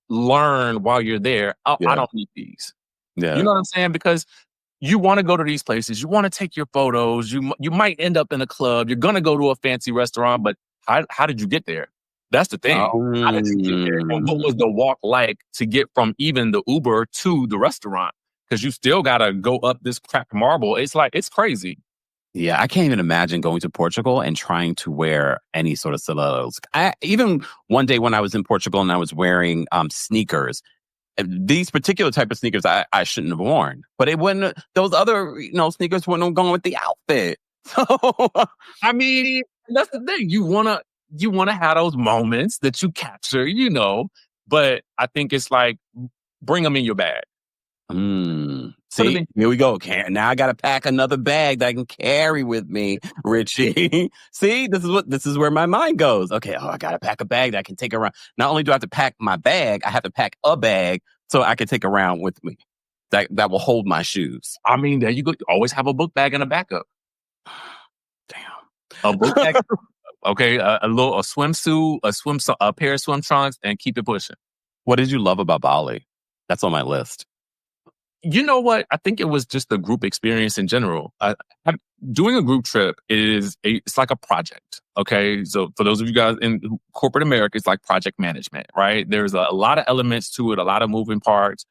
learn while you're there. Oh, yeah. I don't need these. Yeah. You know what I'm saying? Because you want to go to these places. You want to take your photos. You might end up in a club. You're going to go to a fancy restaurant. But how did you get there? That's the thing. How did you get there? And what was the walk like to get from even the Uber to the restaurant? Because you still got to go up this cracked marble. It's like, it's crazy. Yeah, I can't even imagine going to Portugal and trying to wear any sort of stilettos. Even one day when I was in Portugal and I was wearing sneakers, these particular type of sneakers I shouldn't have worn, but it wouldn't. Those other sneakers wouldn't have gone with the outfit. So I mean, that's the thing. You wanna have those moments that you capture, But I think it's like, bring them in your bag. See, here we go. Now I got to pack another bag that I can carry with me, Richie. See, this is where my mind goes. Okay, I got to pack a bag that I can take around. Not only do I have to pack my bag, I have to pack a bag so I can take around with me that will hold my shoes. I mean, there you go. You always have a book bag and a backup. Damn. A book bag. Okay, a swimsuit, a pair of swim trunks, and keep it pushing. What did you love about Bali? That's on my list. You know what? I think it was just the group experience in general. Doing a group trip it's like a project. Okay. So for those of you guys in corporate America, it's like project management, right? There's a lot of elements to it, a lot of moving parts,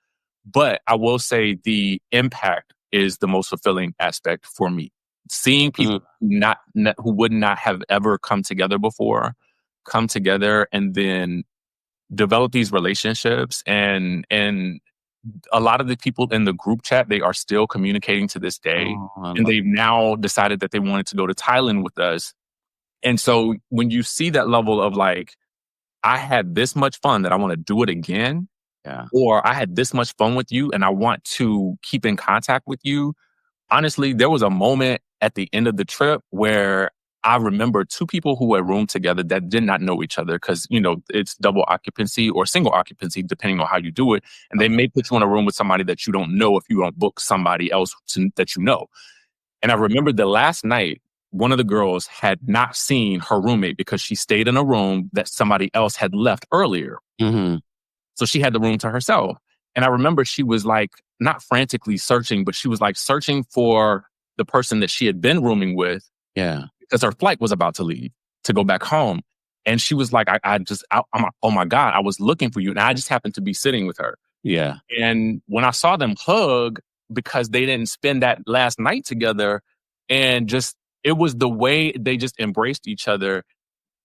but I will say the impact is the most fulfilling aspect for me. Seeing people who would not have ever come together before, come together and then develop these relationships and a lot of the people in the group chat, they are still communicating to this day. And they've now decided that they wanted to go to Thailand with us. And so when you see that level of like, I had this much fun that I want to do it again, or I had this much fun with you and I want to keep in contact with you. Honestly, there was a moment at the end of the trip where I remember two people who had roomed together that did not know each other because, you know, it's double occupancy or single occupancy, depending on how you do it. And they may put you in a room with somebody that you don't know if you don't book somebody else that you know. And I remember the last night, one of the girls had not seen her roommate because she stayed in a room that somebody else had left earlier. Mm-hmm. So she had the room to herself. And I remember she was like, not frantically searching, but she was like searching for the person that she had been rooming with. Yeah. Because her flight was about to leave to go back home. And she was like, I'm oh my God, I was looking for you. And I just happened to be sitting with her. Yeah. And when I saw them hug, because they didn't spend that last night together, and just, it was the way they just embraced each other.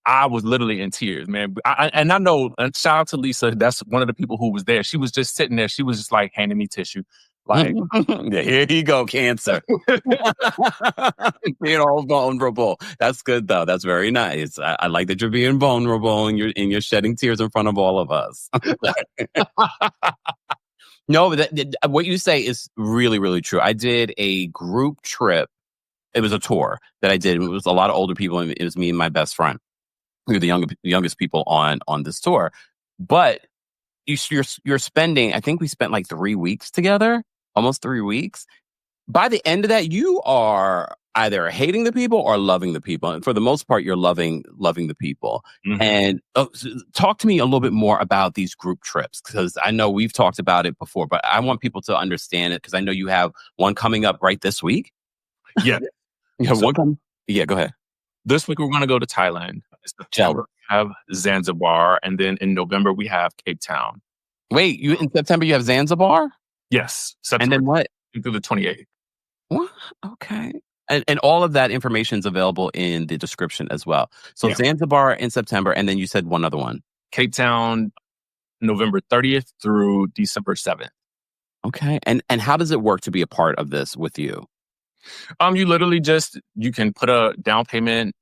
I was literally in tears, man. And I know, and shout out to Lisa, that's one of the people who was there. She was just sitting there. She was just like handing me tissue. Like, yeah, here you go, cancer. Being all vulnerable. That's good, though. That's very nice. I like that you're being vulnerable and you're shedding tears in front of all of us. No, what you say is really, really true. I did a group trip. It was a tour that I did. It was a lot of older people, and it was me and my best friend. We were the youngest people on this tour. But you're spending, I think we spent like 3 weeks together, almost 3 weeks. By the end of that, you are either hating the people or loving the people. And for the most part, you're loving the people. Mm-hmm. And talk to me a little bit more about these group trips, because I know we've talked about it before, but I want people to understand it because I know you have one coming up right this week. Yeah. You have one coming? Yeah, go ahead. This week, we're going to go to Thailand. In September, we have Zanzibar. And then in November, we have Cape Town. Wait, in September, you have Zanzibar? Yes. September, and then what? Through the 28th. What? Okay. And all of that information is available in the description as well. So Zanzibar in September, and then you said one other one. Cape Town, November 30th through December 7th. Okay. And how does it work to be a part of this with you? You literally you can put a down payment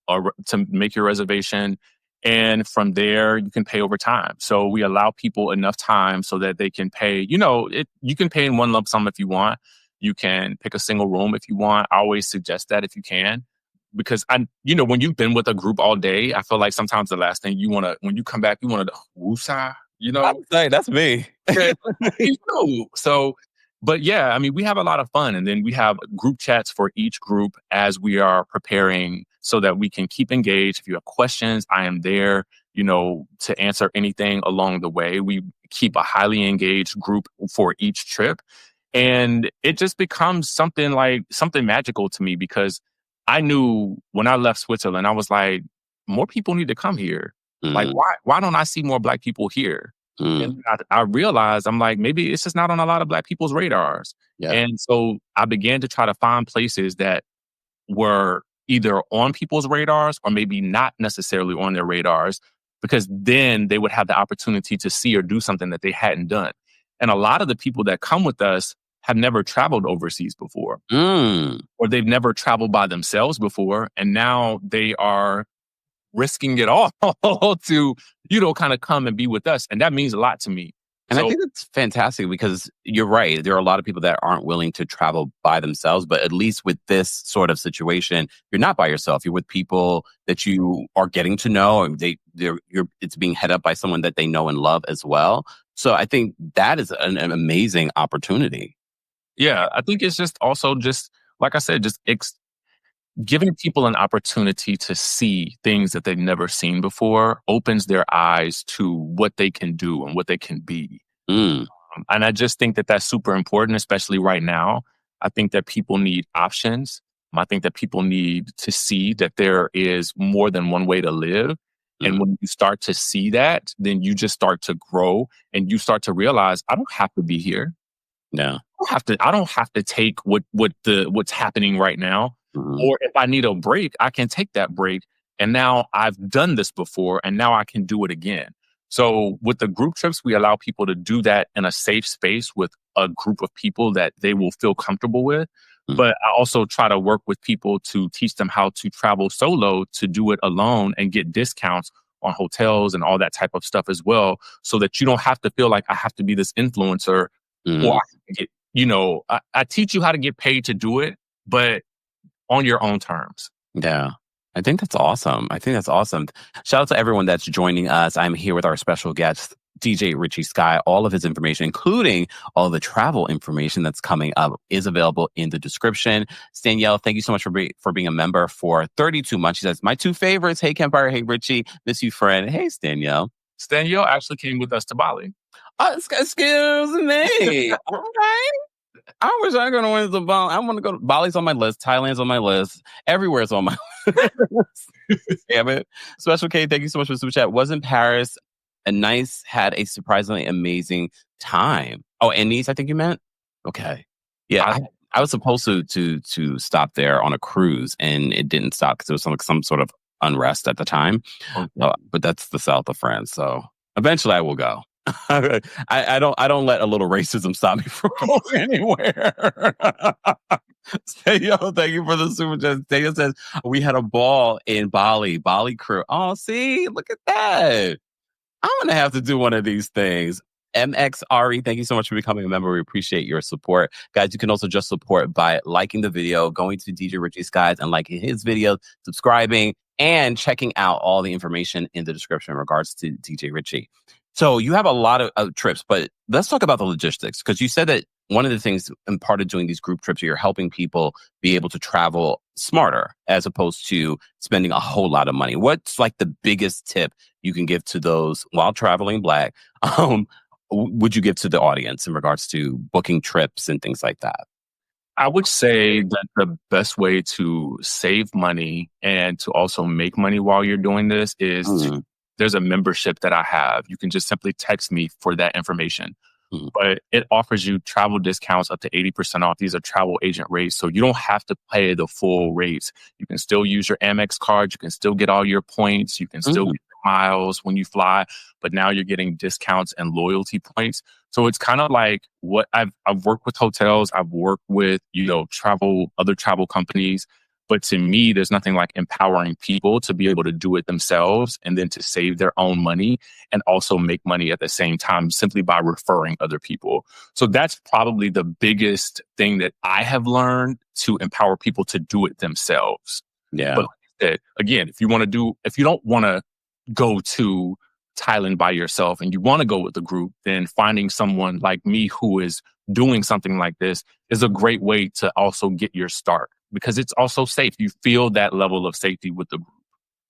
or to make your reservation. And from there, you can pay over time. So we allow people enough time so that they can pay, you can pay in one lump sum if you want. You can pick a single room if you want. I always suggest that if you can, because when you've been with a group all day, I feel like sometimes the last thing when you come back, you want to woosah, I would say that's me. So, but yeah, I mean, we have a lot of fun. And then we have group chats for each group as we are preparing so that we can keep engaged. If you have questions, I am there, to answer anything along the way. We keep a highly engaged group for each trip. And it just becomes something magical to me, because I knew when I left Switzerland, I was like, more people need to come here. Mm. Like, why don't I see more Black people here? Mm. And I realized, I'm like, maybe it's just not on a lot of Black people's radars. Yeah. And so I began to try to find places that were either on people's radars or maybe not necessarily on their radars, because then they would have the opportunity to see or do something that they hadn't done. And a lot of the people that come with us have never traveled overseas before, or they've never traveled by themselves before. And now they are risking it all to, kind of come and be with us. And that means a lot to me. And I think that's fantastic, because you're right. There are a lot of people that aren't willing to travel by themselves, but at least with this sort of situation, you're not by yourself. You're with people that you are getting to know, and it's being head up by someone that they know and love as well. So I think that is an amazing opportunity. Yeah, I think it's just also like I said, giving people an opportunity to see things that they've never seen before opens their eyes to what they can do and what they can be. And I just think that that's super important, especially right now. I think that people need options. I think that people need to see that there is more than one way to live. And when you start to see that, then you just start to grow and you start to realize, I don't have to be here. No, I don't have to take what's happening right now. Or if I need a break, I can take that break. And now I've done this before, and now I can do it again. So with the group trips, we allow people to do that in a safe space with a group of people that they will feel comfortable with. But I also try to work with people to teach them how to travel solo, to do it alone and get discounts on hotels and all that type of stuff as well, so that you don't have to feel like I have to be this influencer or I have to get, I teach you how to get paid to do it, but on your own terms. Yeah. I think that's awesome. Shout out to everyone that's joining us. I'm here with our special guest, DJ Richie Skye. All of his information, including all the travel information that's coming up, is available in the description. Danielle, thank you so much for being a member for 32 months. She says, my two favorites. Hey, Kempire. Hey, Richie. Miss you, friend. Hey, Danielle. Danielle actually came with us to Bali. Excuse me. All right. I wish I could have went to Bali. I want to go to Bali's on my list. Thailand's on my list. Everywhere's on my list. Damn it. Special K, thank you so much for the super chat. Was in Paris and Nice, had a surprisingly amazing time. Oh, and Nice, I think you meant? Okay. Yeah, I was supposed to stop there on a cruise, and it didn't stop because there was some sort of unrest at the time. Okay. But that's the south of France, so eventually I will go. I don't let a little racism stop me from going anywhere. Yo, thank you for the super chat. Staten says we had a ball in Bali crew. Oh, see, look at that. I'm gonna have to do one of these things. MXRE, thank you so much for becoming a member. We appreciate your support. Guys, you can also just support by liking the video, going to DJ Richie Skye and liking his videos, subscribing, and checking out all the information in the description in regards to DJ Richie. So you have a lot of trips, but let's talk about the logistics, because you said that one of the things in part of doing these group trips, you're helping people be able to travel smarter as opposed to spending a whole lot of money. What's like the biggest tip you can give to those while traveling Black? Would you give to the audience in regards to booking trips and things like that? I would say that the best way to save money and to also make money while you're doing this is there's a membership that I have. You can just simply text me for that information. But it offers you travel discounts up to 80% off. These are travel agent rates, so you don't have to pay the full rates. You can still use your Amex card. You can still get all your points. You can still get miles when you fly, but now you're getting discounts and loyalty points. So it's kind of like what I've worked with hotels. I've worked with, other travel companies. But to me, there's nothing like empowering people to be able to do it themselves and then to save their own money and also make money at the same time simply by referring other people. So that's probably the biggest thing that I have learned, to empower people to do it themselves. Yeah. But like I said, again, if you don't want to go to Thailand by yourself and you want to go with a group, then finding someone like me who is doing something like this is a great way to also get your start, because it's also safe. You feel that level of safety with the group.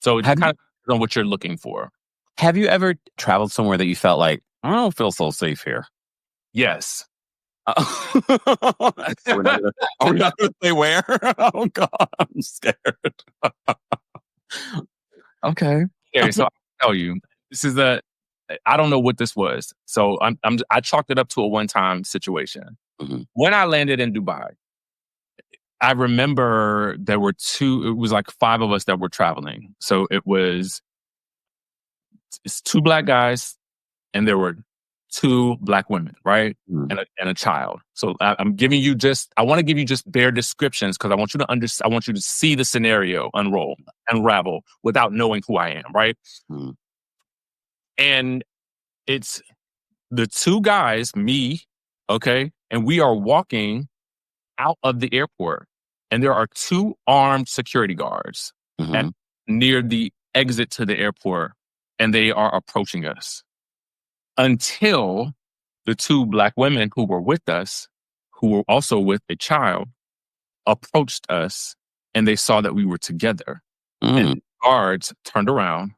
So it's kind of on what you're looking for. Have you ever traveled somewhere that you felt like, I don't feel so safe here? Yes. Are we not going to say where? Oh, God, I'm scared. Okay. So I'll tell you, I don't know what this was. So I chalked it up to a one-time situation. When I landed in Dubai, I remember it was like 5 of us that were traveling. So it's 2 Black guys and there were 2 Black women, right? And a child. So I want to give you just bare descriptions, because I want you to see the scenario unravel without knowing who I am, right? And it's the 2 guys, me, okay? And we are walking out of the airport, and there are 2 armed security guards near the exit to the airport, and they are approaching us until the 2 Black women who were with us, who were also with a child, approached us, and they saw that we were together. And the guards turned around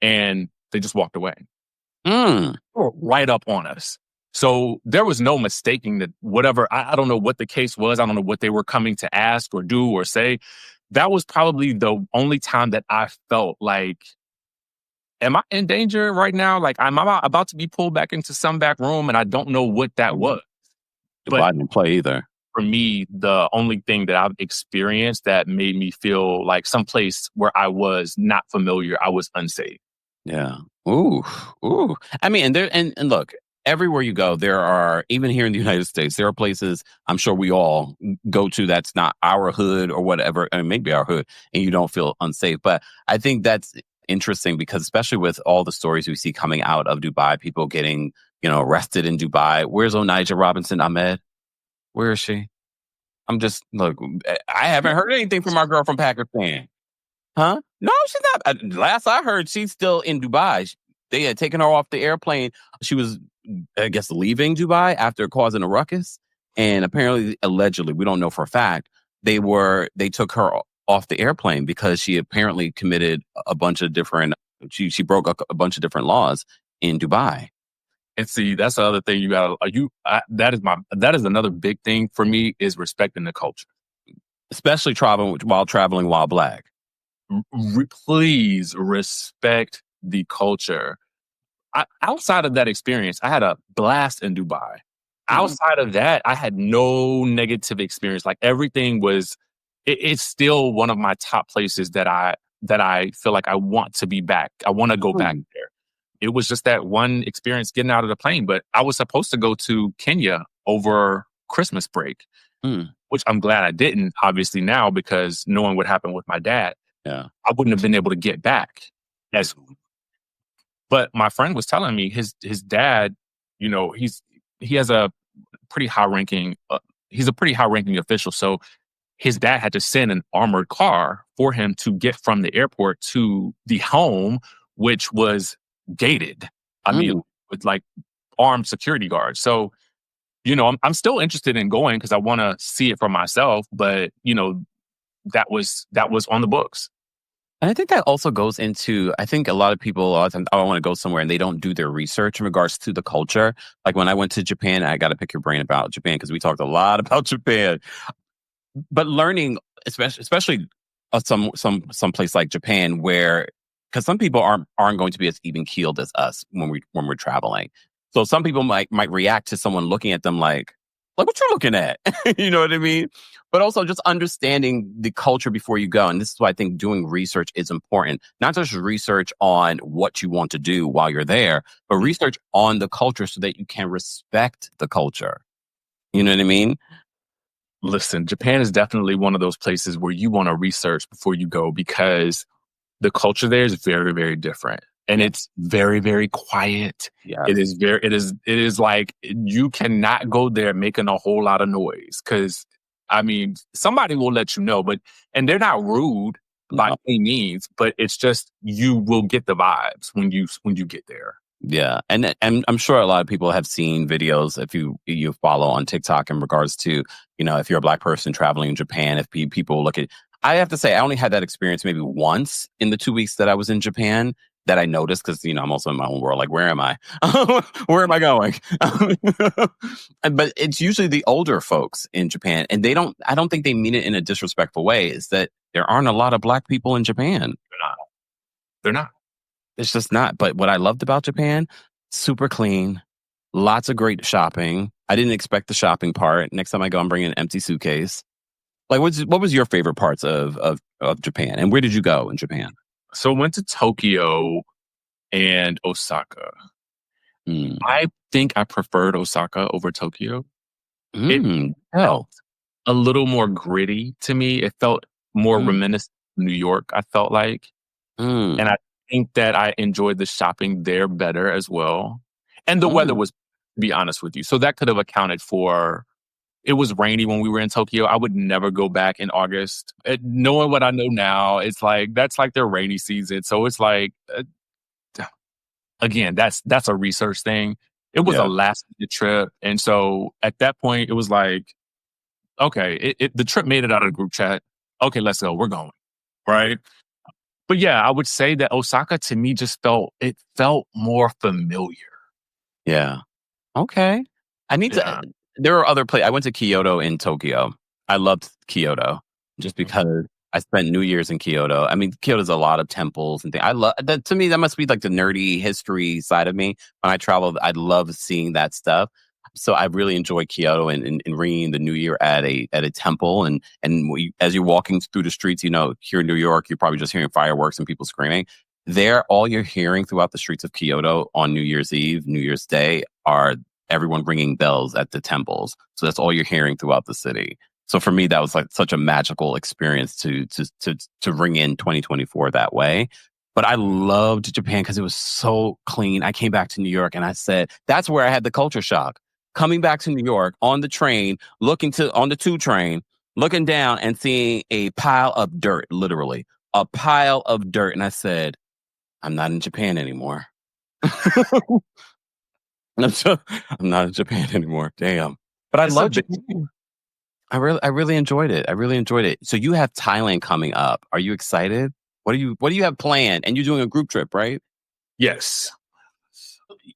and they just walked away. Right up on us. So there was no mistaking that whatever, I don't know what the case was. I don't know what they were coming to ask or do or say. That was probably the only time that I felt like, am I in danger right now? Like, I'm about to be pulled back into some back room and I don't know what that was. But I didn't play either. For me, the only thing that I've experienced that made me feel like someplace where I was not familiar, I was unsafe. Yeah. Ooh, ooh. I mean, and look, everywhere you go, there are, even here in the United States, there are places I'm sure we all go to that's not our hood or whatever, and maybe our hood, and you don't feel unsafe. But I think that's interesting because especially with all the stories we see coming out of Dubai, people getting, arrested in Dubai. Where's Onijah Robinson Ahmed? Where is she? I'm just, look, I haven't heard anything from our girl from Pakistan. Huh? No, she's not. Last I heard, she's still in Dubai. They had taken her off the airplane. She was, I guess, leaving Dubai after causing a ruckus. And apparently, allegedly, we don't know for a fact, they took her off the airplane because she apparently committed a bunch of different, she broke a bunch of different laws in Dubai. And see, that's the other thing you gotta, that is another big thing for me is respecting the culture. Especially traveling while black. Please respect the culture. Outside of that experience, I had a blast in Dubai. Outside of that, I had no negative experience. Like everything was, it's still one of my top places that I feel like I want to be back. I want to go back there. It was just that one experience getting out of the plane, but I was supposed to go to Kenya over Christmas break, which I'm glad I didn't, obviously now, because knowing what happened with my dad, I wouldn't have been able to get back. But my friend was telling me his dad, he has a pretty high ranking, he's a pretty high ranking official. So his dad had to send an armored car for him to get from the airport to the home, which was gated. I mean, with like armed security guards. So, I'm still interested in going because I want to see it for myself. But, that was on the books. And I think that also goes into, I think a lot of people, I want to go somewhere and they don't do their research in regards to the culture. Like when I went to Japan, I got to pick your brain about Japan because we talked a lot about Japan. But learning, especially some place like Japan, where because some people aren't going to be as even keeled as us when we're traveling. So some people might react to someone looking at them like what you're looking at, you know what I mean? But also just understanding the culture before you go. And this is why I think doing research is important. Not just research on what you want to do while you're there, but research on the culture so that you can respect the culture. You know what I mean? Listen, Japan is definitely one of those places where you want to research before you go because the culture there is very, very different. And it's very, very quiet. Yeah. It is like you cannot go there making a whole lot of noise because, I mean, somebody will let you know, and they're not rude by any means, but it's just you will get the vibes when you get there. Yeah. And I'm sure a lot of people have seen videos if you follow on TikTok in regards to, if you're a black person traveling in Japan, if people look at, I have to say, I only had that experience maybe once in the 2 weeks that I was in Japan that I noticed because, I'm also in my own world. Like, where am I? Where am I going? But it's usually the older folks in Japan. And I don't think they mean it in a disrespectful way. Is that there aren't a lot of black people in Japan. They're not. It's just not. But what I loved about Japan, super clean, lots of great shopping. I didn't expect the shopping part. Next time I go, I'm bringing an empty suitcase. Like, what was your favorite parts of Japan? And where did you go in Japan? So I went to Tokyo and Osaka. I think I preferred Osaka over Tokyo. It felt a little more gritty to me. It felt more reminiscent of New York, I felt like. And I think that I enjoyed the shopping there better as well. And the weather was, to be honest with you. So that could have accounted for, it was rainy when we were in Tokyo. I would never go back in August. Knowing what I know now, it's like, that's like their rainy season. So it's like, again, that's a research thing. It was a last-minute trip. And so at that point, it was like, okay, the trip made it out of the group chat. Okay, let's go. We're going. Right? But yeah, I would say that Osaka to me just felt more familiar. Yeah. Okay. I need to, there are other places. I went to Kyoto in Tokyo. I loved Kyoto just because I spent New Year's in Kyoto. I mean, Kyoto's a lot of temples and things. I love that. To me, that must be like the nerdy history side of me. When I travel, I love seeing that stuff. So I really enjoy Kyoto and ringing the New Year at a temple. And as you're walking through the streets, here in New York, you're probably just hearing fireworks and people screaming. There, all you're hearing throughout the streets of Kyoto on New Year's Eve, New Year's Day, are everyone ringing bells at the temples. So that's all you're hearing throughout the city. So for me, that was like such a magical experience to ring in 2024 that way. But I loved Japan because it was so clean. I came back to New York and I said, that's where I had the culture shock. Coming back to New York on the train, on the 2 train, looking down and seeing a pile of dirt, literally a pile of dirt. And I said, I'm not in Japan anymore. I'm not in Japan anymore. Damn. But I love Japan. I really enjoyed it. I really enjoyed it. So you have Thailand coming up. Are you excited? What do you have planned? And you're doing a group trip, right? Yes.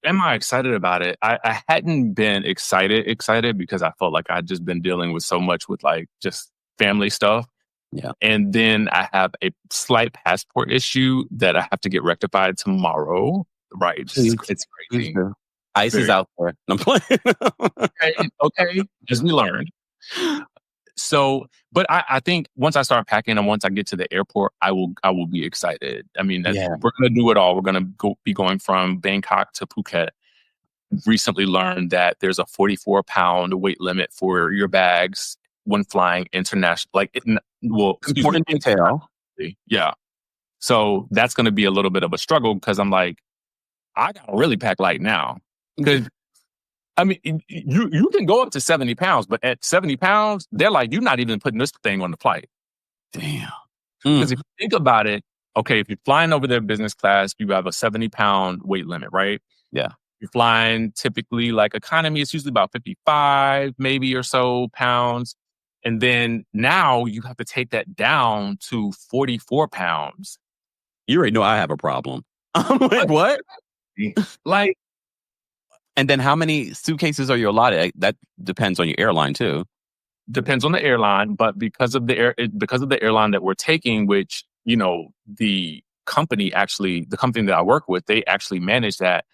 Am I excited about it? I hadn't been excited because I felt like I'd just been dealing with so much with like just family stuff. Yeah. And then I have a slight passport issue that I have to get rectified tomorrow. Right. It's crazy. Ice is out there. I'm playing. Okay. As we learned. So, but I think once I start packing and once I get to the airport, I will be excited. I mean, we're going to do it all. We're going to be going from Bangkok to Phuket. Recently learned that there's a 44-pound weight limit for your bags when flying international. Like, important detail. Yeah. So that's going to be a little bit of a struggle because I'm like, I got to really pack light now. Because I mean, you can go up to 70 pounds, but at 70 pounds, they're like, you're not even putting this thing on the flight. Damn. Because if you think about it, okay, if you're flying over there business class, you have a 70-pound weight limit, right? Yeah. You're flying typically like economy, it's usually about 55 maybe or so pounds. And then now you have to take that down to 44 pounds. You already know I have a problem. I'm like, what? Like, and then how many suitcases are you allotted? That depends on your airline too. Depends on the airline, but because of the airline that we're taking, which, you know, the company that I work with, they actually manage that.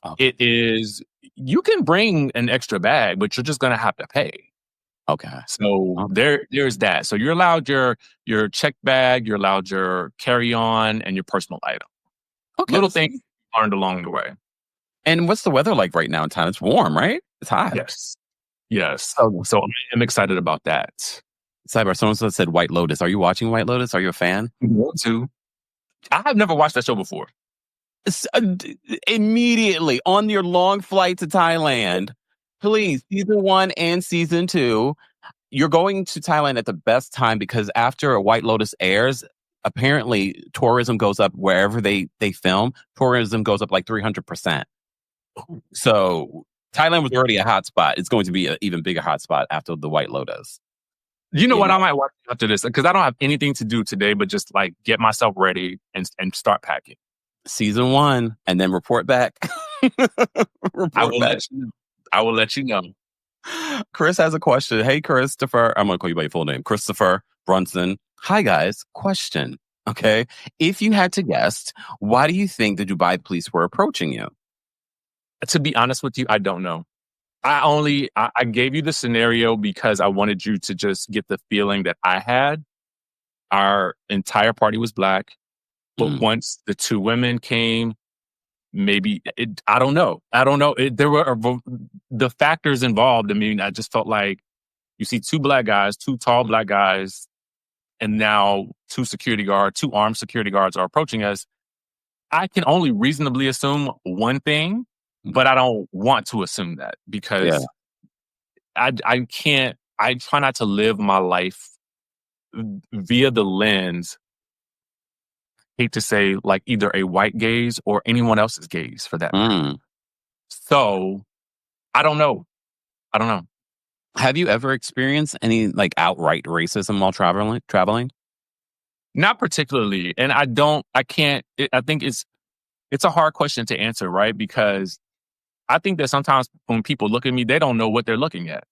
Okay. It is, you can bring an extra bag, but you're just going to have to pay. Okay. So there's that. So you're allowed your check bag, you're allowed your carry-on and your personal item. Okay. Little things learned along the way. And what's the weather like right now in Thailand? It's warm, right? It's hot. Yes. So I'm excited about that. Cyber, someone said White Lotus. Are you watching White Lotus? Are you a fan? I want to. I have never watched that show before. Immediately on your long flight to Thailand, please, season 1 and season 2, you're going to Thailand at the best time because after White Lotus airs, apparently tourism goes up wherever they film. Tourism goes up like 300%. So Thailand was already a hot spot. It's going to be an even bigger hot spot after the White Lotus. You know what? I might watch after this because I don't have anything to do today but just like get myself ready and start packing. Season 1 and then report back. I will let you know. Chris has a question. Hey, Christopher. I'm going to call you by your full name. Christopher Brunson. Hi, guys. Question. Okay. If you had to guess, why do you think the Dubai police were approaching you? To be honest with you, I don't know. I gave you the scenario because I wanted you to just get the feeling that I had. Our entire party was black. But once the 2 women came, I don't know. There were the factors involved. I mean, I just felt like you see 2 tall black guys, and now 2 armed security guards are approaching us. I can only reasonably assume one thing, but I don't want to assume that because I try not to live my life via the lens, hate to say, like either a white gaze or anyone else's gaze for that matter. So I don't know. Have you ever experienced any like outright racism while traveling? Not particularly. And I think it's a hard question to answer, right? Because I think that sometimes when people look at me, they don't know what they're looking at.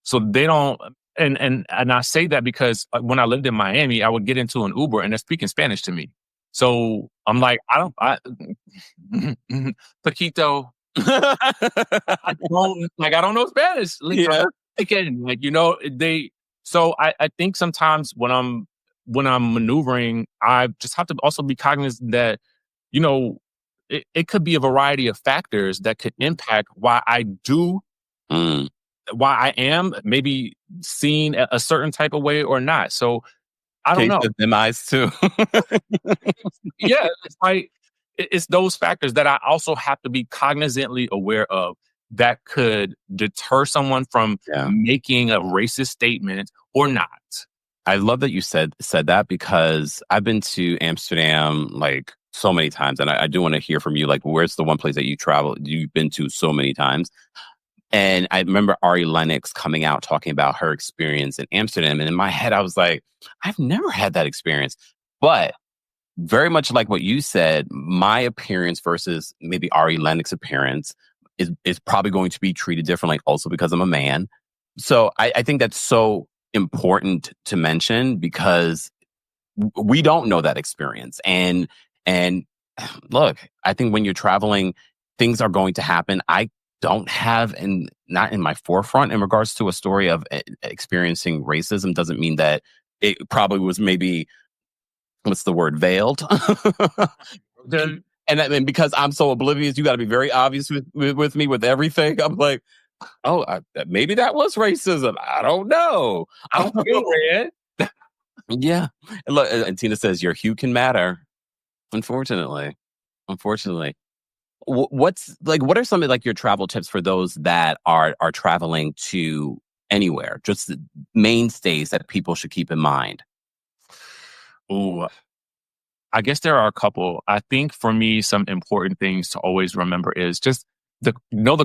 So they don't, and I say that because when I lived in Miami, I would get into an Uber and they're speaking Spanish to me. So I'm like, Paquito, I don't know Spanish. Again, so I think sometimes when I'm when I'm maneuvering, I just have to also be cognizant that, you know, it could be a variety of factors that could impact why I do, why I am maybe seen a certain type of way or not. So I don't Case know. of demise too. Yeah, it's like it's those factors that I also have to be cognizantly aware of that could deter someone from Yeah. making a racist statement or not. I love that you said that, because I've been to Amsterdam like so many times, and I do want to hear from you. Like, where's the one place that you've been to so many times? And I remember Ari Lennox coming out talking about her experience in Amsterdam, and in my head, I was like, I've never had that experience. But very much like what you said, my appearance versus maybe Ari Lennox's appearance is probably going to be treated differently, also because I'm a man. So I think that's so important to mention, because we don't know that experience. And look, I think when you're traveling, things are going to happen. I don't have, and not in my forefront in regards to a story of experiencing racism, doesn't mean that it probably was maybe, what's the word, veiled. And because I'm so oblivious, you got to be very obvious with me with everything. I'm like, oh, maybe that was racism. I don't know. I don't feel red. Yeah. And look, and Tina says your hue can matter. Unfortunately. What are some of like your travel tips for those that are traveling to anywhere? Just the mainstays that people should keep in mind. Ooh, I guess there are a couple. I think for me, some important things to always remember is just the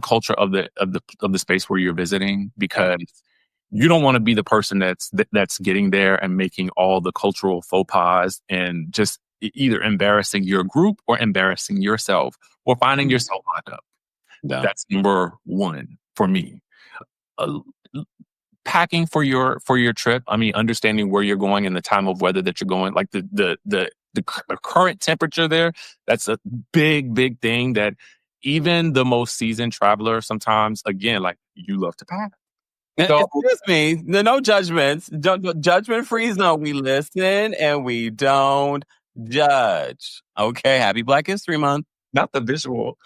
culture of the space where you're visiting, because you don't want to be the person that's getting there and making all the cultural faux pas and just either embarrassing your group or embarrassing yourself or finding yourself locked up. Yeah. That's number one for me. Uh, Packing for your trip. I mean, understanding where you're going and the time of weather that you're going, like the current temperature there. That's a big thing that even the most seasoned traveler sometimes, again, like, you love to pack. So, Excuse me. No judgments. Judgment free zone. We listen and we don't judge. Okay. Happy Black History Month. not the visual.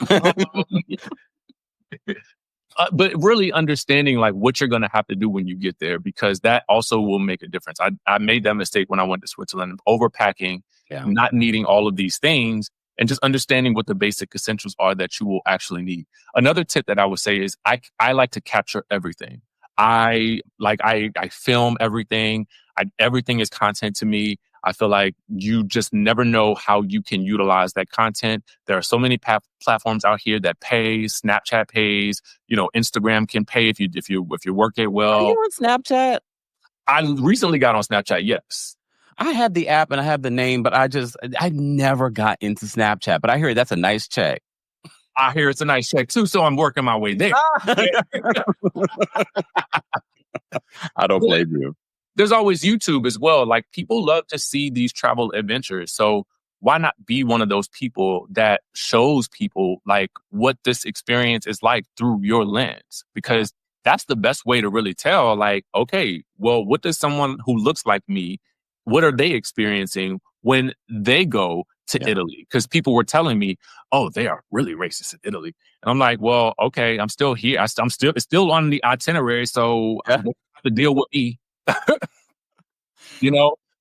But really understanding like what you're going to have to do when you get there, because that also will make a difference. I made that mistake when I went to Switzerland, overpacking, not needing all of these things, and just understanding what the basic essentials are that you will actually need. Another tip that I would say is I like to capture everything. I film everything. Everything is content to me. I feel like you just never know how you can utilize that content. There are so many platforms out here that pay. Snapchat pays. Instagram can pay if you work it well. Are you on Snapchat? I recently got on Snapchat. Yes, I have the app and I have the name, but I never got into Snapchat. But I hear that's a nice check. I hear it's a nice check too, so I'm working my way there. I don't blame you. There's always YouTube as well. Like, people love to see these travel adventures. So why not be one of those people that shows people like what this experience is like through your lens? Because that's the best way to really tell, like, okay, well, what does someone who looks like me, what are they experiencing when they go to Italy? Because people were telling me, oh, they are really racist in Italy. And I'm like, well, okay, I'm still here. It's still on the itinerary. So I don't have to deal with me.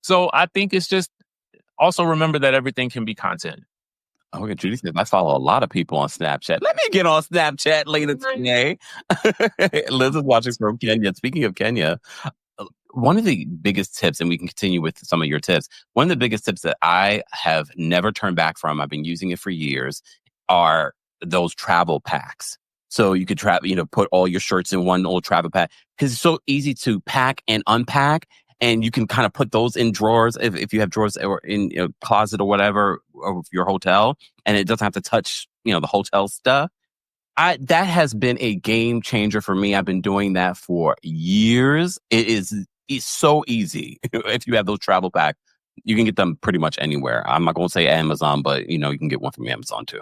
So I think it's just also remember that everything can be content. Okay, Judy says I follow a lot of people on Snapchat. Let me get on Snapchat later today. Liz is watching from Kenya. Speaking of Kenya, one of the biggest tips, and we can continue with some of your tips, one of the biggest tips that I have never turned back from, I've been using it for years, are those travel packs. So you could put all your shirts in one old travel pack, because it's so easy to pack and unpack. And you can kind of put those in drawers if you have drawers, or in a closet or whatever, or your hotel, and it doesn't have to touch, the hotel stuff. That has been a game changer for me. I've been doing that for years. It's so easy if you have those travel packs. You can get them pretty much anywhere. I'm not going to say Amazon, but you can get one from Amazon too.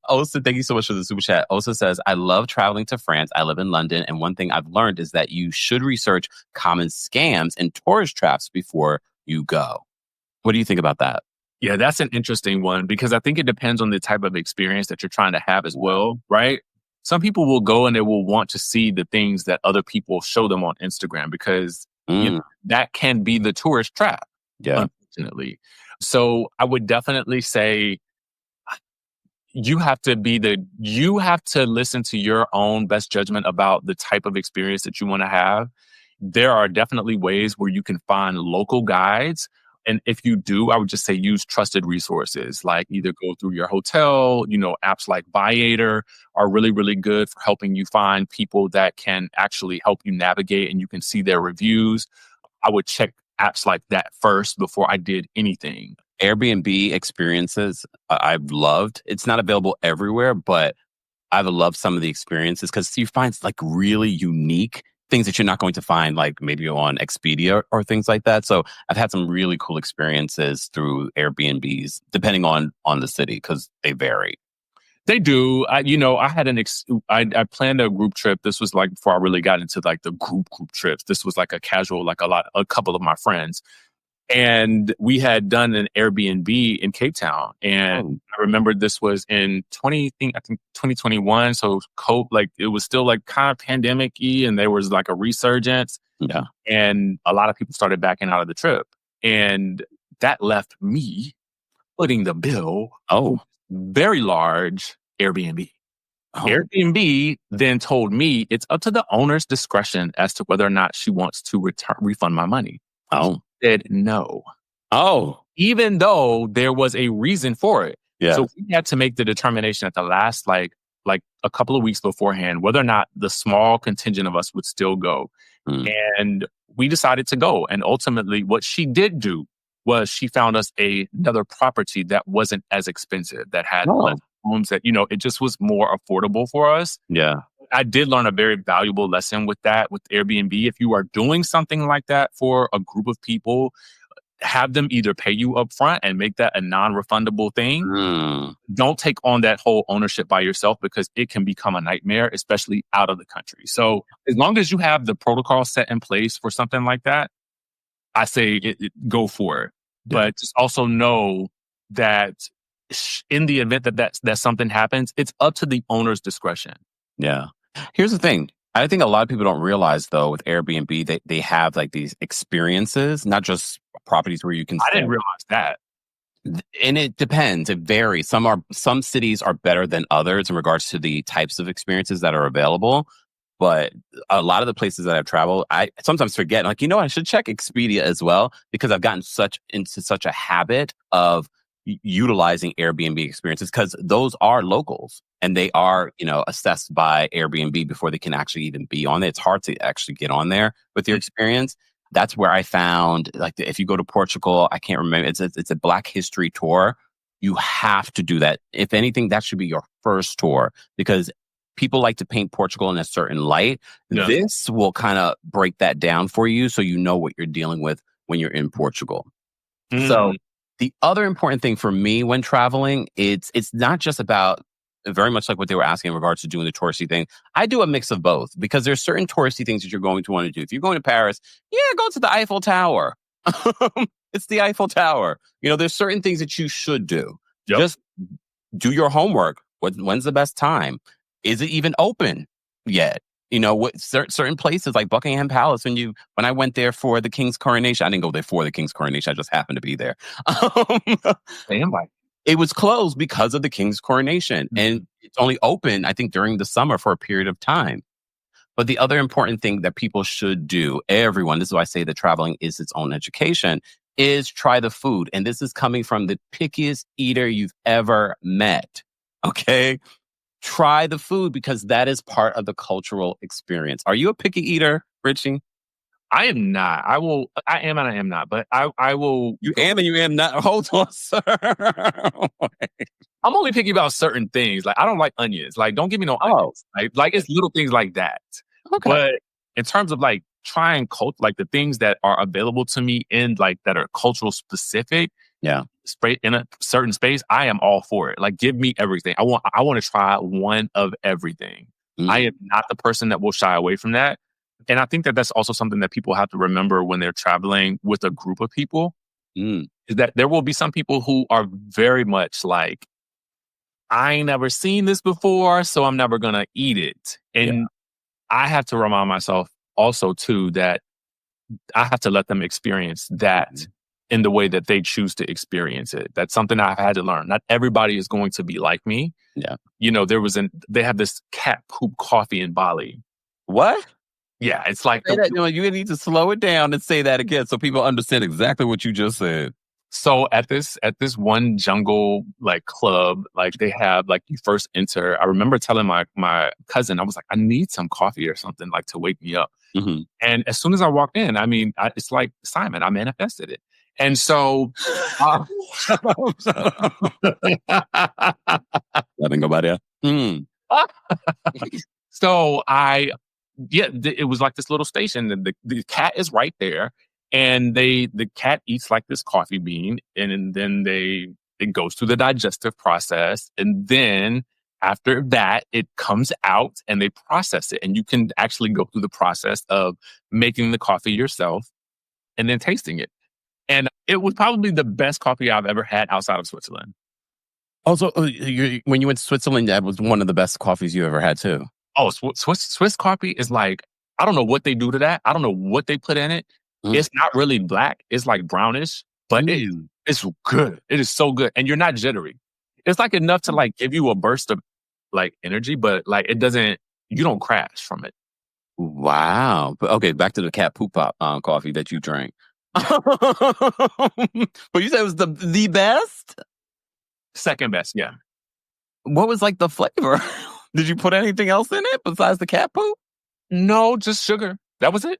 Osa, thank you so much for the super chat. Osa says, I love traveling to France. I live in London. And one thing I've learned is that you should research common scams and tourist traps before you go. What do you think about that? Yeah, that's an interesting one because I think it depends on the type of experience that you're trying to have as well, right? Some people will go and they will want to see the things that other people show them on Instagram because that can be the tourist trap, unfortunately. So I would definitely say you have to listen to your own best judgment about the type of experience that you want to have. There are definitely ways where you can find local guides. And if you do, I would just say use trusted resources, like either go through your hotel, apps like Viator are really, really good for helping you find people that can actually help you navigate and you can see their reviews. I would check apps like that first before I did anything. Airbnb experiences I've loved. It's not available everywhere, but I've loved some of the experiences because you find like really unique things that you're not going to find like maybe on Expedia or things like that. So I've had some really cool experiences through Airbnbs, depending on the city, because they vary. They do. I had I planned a group trip. This was like before I really got into like the group trips. This was like a casual, like a couple of my friends. And we had done an Airbnb in Cape Town. And I remember this was in 2021. So it was still like kind of pandemic-y and there was like a resurgence. Yeah. And a lot of people started backing out of the trip. And that left me footing the bill. Very large Airbnb. Airbnb then told me it's up to the owner's discretion as to whether or not she wants to refund my money. Said no. Even though there was a reason for it. Yeah. So we had to make the determination at the last like a couple of weeks beforehand whether or not the small contingent of us would still go. And we decided to go. And ultimately what she did do was she found us another property that wasn't as expensive, that had less rooms, that it just was more affordable for us. Yeah. I did learn a very valuable lesson with Airbnb. If you are doing something like that for a group of people, have them either pay you up front and make that a non-refundable thing. Don't take on that whole ownership by yourself because it can become a nightmare, especially out of the country. So as long as you have the protocol set in place for something like that, I say go for it. Yeah. But just also know that in the event that something happens, it's up to the owner's discretion. Yeah. Here's the thing. I think a lot of people don't realize, though, with Airbnb, they have like these experiences, not just properties where you can. I didn't realize that. And it depends. It varies. Some cities are better than others in regards to the types of experiences that are available. But a lot of the places that I've traveled, I sometimes forget, like, I should check Expedia as well, because I've gotten into such a habit of utilizing Airbnb experiences because those are locals and they are, assessed by Airbnb before they can actually even be on it. It's hard to actually get on there with your experience. That's where I found, like, if you go to Portugal, I can't remember, it's a Black History tour. You have to do that. If anything, that should be your first tour because people like to paint Portugal in a certain light. Yeah. This will kind of break that down for you so you know what you're dealing with when you're in Portugal. So the other important thing for me when traveling, it's not just about, very much like what they were asking in regards to doing the touristy thing. I do a mix of both because there's certain touristy things that you're going to want to do. If you're going to Paris, go to the Eiffel Tower. It's the Eiffel Tower. There's certain things that you should do. Yep. Just do your homework. When's the best time? Is it even open yet? What certain places like Buckingham Palace, when I went there for the King's coronation, I didn't go there for the King's coronation. I just happened to be there. It was closed because of the King's coronation. And it's only open, I think, during the summer for a period of time. But the other important thing that people should do, everyone, this is why I say that traveling is its own education, is try the food. And this is coming from the pickiest eater you've ever met. Okay? Try the food because that is part of the cultural experience. Are you a picky eater, Richie? I am not. I am and I am not, but I will. You am and you am not. Hold on, sir. I'm only picky about certain things. Like, I don't like onions. Like, don't give me no onions. Like it's little things like that. Okay. But in terms of like trying like the things that are available to me in like that are cultural specific. Yeah. In a certain space, I am all for it. Like, give me everything. I want to try one of everything. I am not the person that will shy away from that. And I think that that's also something that people have to remember when they're traveling with a group of people, is that there will be some people who are very much like, I ain't never seen this before, so I'm never going to eat it. And I have to remind myself also, too, that I have to let them experience that in the way that they choose to experience it. That's something I've had to learn. Not everybody is going to be like me. Yeah. You know, they have this cat poop coffee in Bali. What? Yeah, it's like Say that, you need to slow it down and say that again so people understand exactly what you just said. So at this one jungle like club, like they have like you first enter. I remember telling my cousin, I was like, I need some coffee or something like to wake me up. And as soon as I walked in, I mean, it's like Simon, I manifested it. And so, nothing go by there. So it was like this little station, and the cat is right there. And the cat eats like this coffee bean, and then it goes through the digestive process. And then after that, it comes out and they process it. And you can actually go through the process of making the coffee yourself and then tasting it. And it was probably the best coffee I've ever had outside of Switzerland. Also, when you went to Switzerland, that was one of the best coffees you ever had, too. Oh, Swiss coffee is like, I don't know what they do to that. I don't know what they put in it. It's not really black. It's like brownish, but it's good. It is so good. And you're not jittery. It's like enough to like give you a burst of like energy, but like you don't crash from it. Wow. But okay, back to the cat poop pop coffee that you drank. But you said it was the best? Second best, yeah. What was like the flavor? Did you put anything else in it besides the cat poop? No, just sugar. That was it.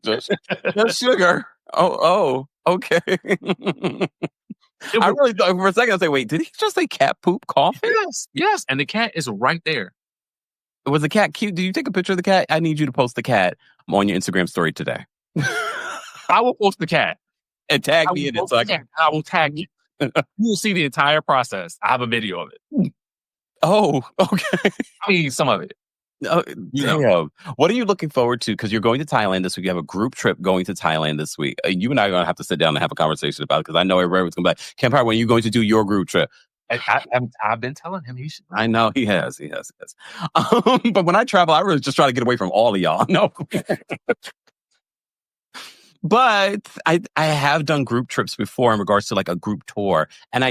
just sugar. Oh, okay. I really thought for a second I was like, wait, did he just say cat poop coffee? Yes. And the cat is right there. Was the cat cute? Did you take a picture of the cat? I need you to post the cat on your Instagram story today. I will post the cat. And tag me in it. I will tag you. You will see the entire process. I have a video of it. Oh, okay. I mean, some of it. Oh, damn. What are you looking forward to? Because you're going to Thailand this week. You have a group trip going to Thailand this week. You and I are going to have to sit down and have a conversation about it because I know everybody's going to be like, Kempire, when are you going to do your group trip? I've been telling him he should. I know he has. But when I travel, I really just try to get away from all of y'all. No. But I have done group trips before in regards to like a group tour. And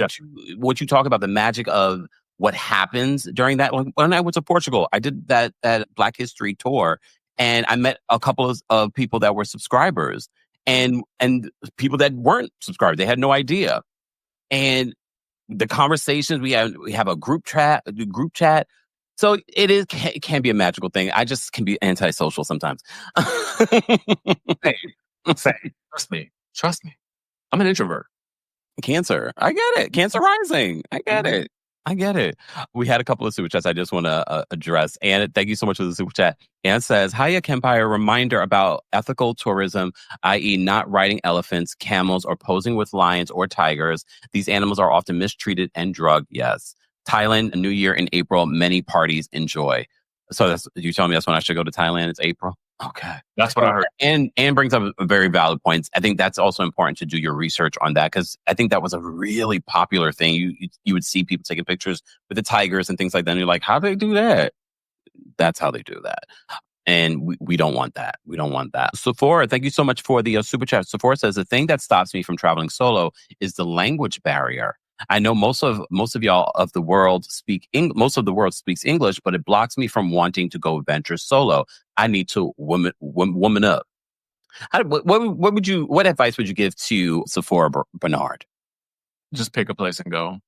what you talk about, the magic of what happens during that. When I went to Portugal, I did that Black History tour, and I met a couple of people that were subscribers and people that weren't subscribed. They had no idea. And the conversations we have a group chat. So it can be a magical thing. I just can be antisocial sometimes. Trust me. I'm an introvert. Cancer. I get it. Cancer rising. I get it. We had a couple of super chats I just want to address. And thank you so much for the super chat. Anne says, Hiya Kempire, reminder about ethical tourism, i.e. not riding elephants, camels, or posing with lions or tigers. These animals are often mistreated and drugged. Yes. Thailand, New Year in April, many parties enjoy. So you telling me that's when I should go to Thailand? It's April? Okay. That's what I heard. And brings up a very valid point. I think that's also important to do your research on that because I think that was a really popular thing. You would see people taking pictures with the tigers and things like that. And you're like, how do they do that? That's how they do that. And we don't want that. We don't want that. Sephora, thank you so much for the super chat. Sephora says, the thing that stops me from traveling solo is the language barrier. I know most of y'all of the world most of the world speaks English, but it blocks me from wanting to go venture solo. I need to woman up. What advice would you give to Sephora Bernard? Just pick a place and go.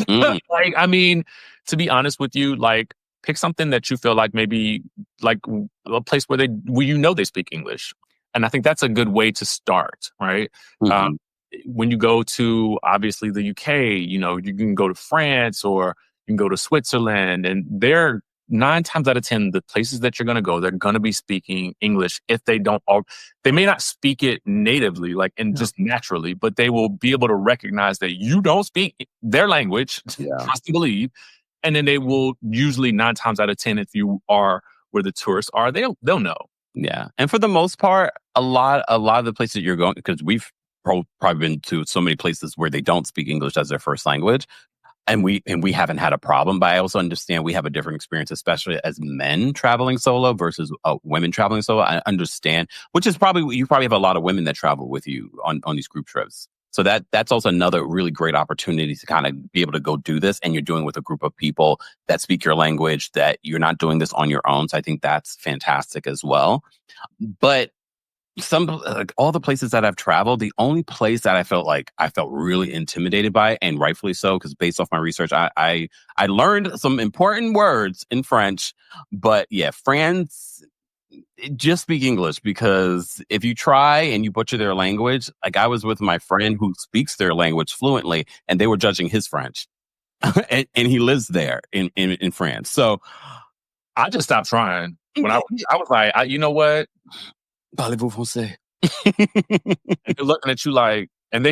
Like, I mean, to be honest with you, like pick something that you feel like maybe like a place where they speak English. And I think that's a good way to start, right? Mm-hmm. When you go to obviously the UK, you can go to France or you can go to Switzerland, and they're 9 times out of 10, the places that you're going to go, they're going to be speaking English. If they don't, they may not speak it natively, like and just naturally, but they will be able to recognize that you don't speak their language. Trust and believe, and then they will usually 9 times out of 10, if you are where the tourists are, they'll know. Yeah, and for the most part, a lot of the places you're going, because we've probably been to so many places where they don't speak English as their first language. And we haven't had a problem, but I also understand we have a different experience, especially as men traveling solo versus women traveling solo. I understand, which is you probably have a lot of women that travel with you on these group trips. So that's also another really great opportunity to kind of be able to go do this. And you're doing with a group of people that speak your language, that you're not doing this on your own. So I think that's fantastic as well. But all the places that I've traveled, the only place that I felt really intimidated by, and rightfully so, because based off my research, I learned some important words in French. But yeah, France, just speak English, because if you try and you butcher their language, like I was with my friend who speaks their language fluently, and they were judging his French, and he lives there in France. So I just stopped trying when I was like, you know what? Parlez-vous français? And they're looking at you like, and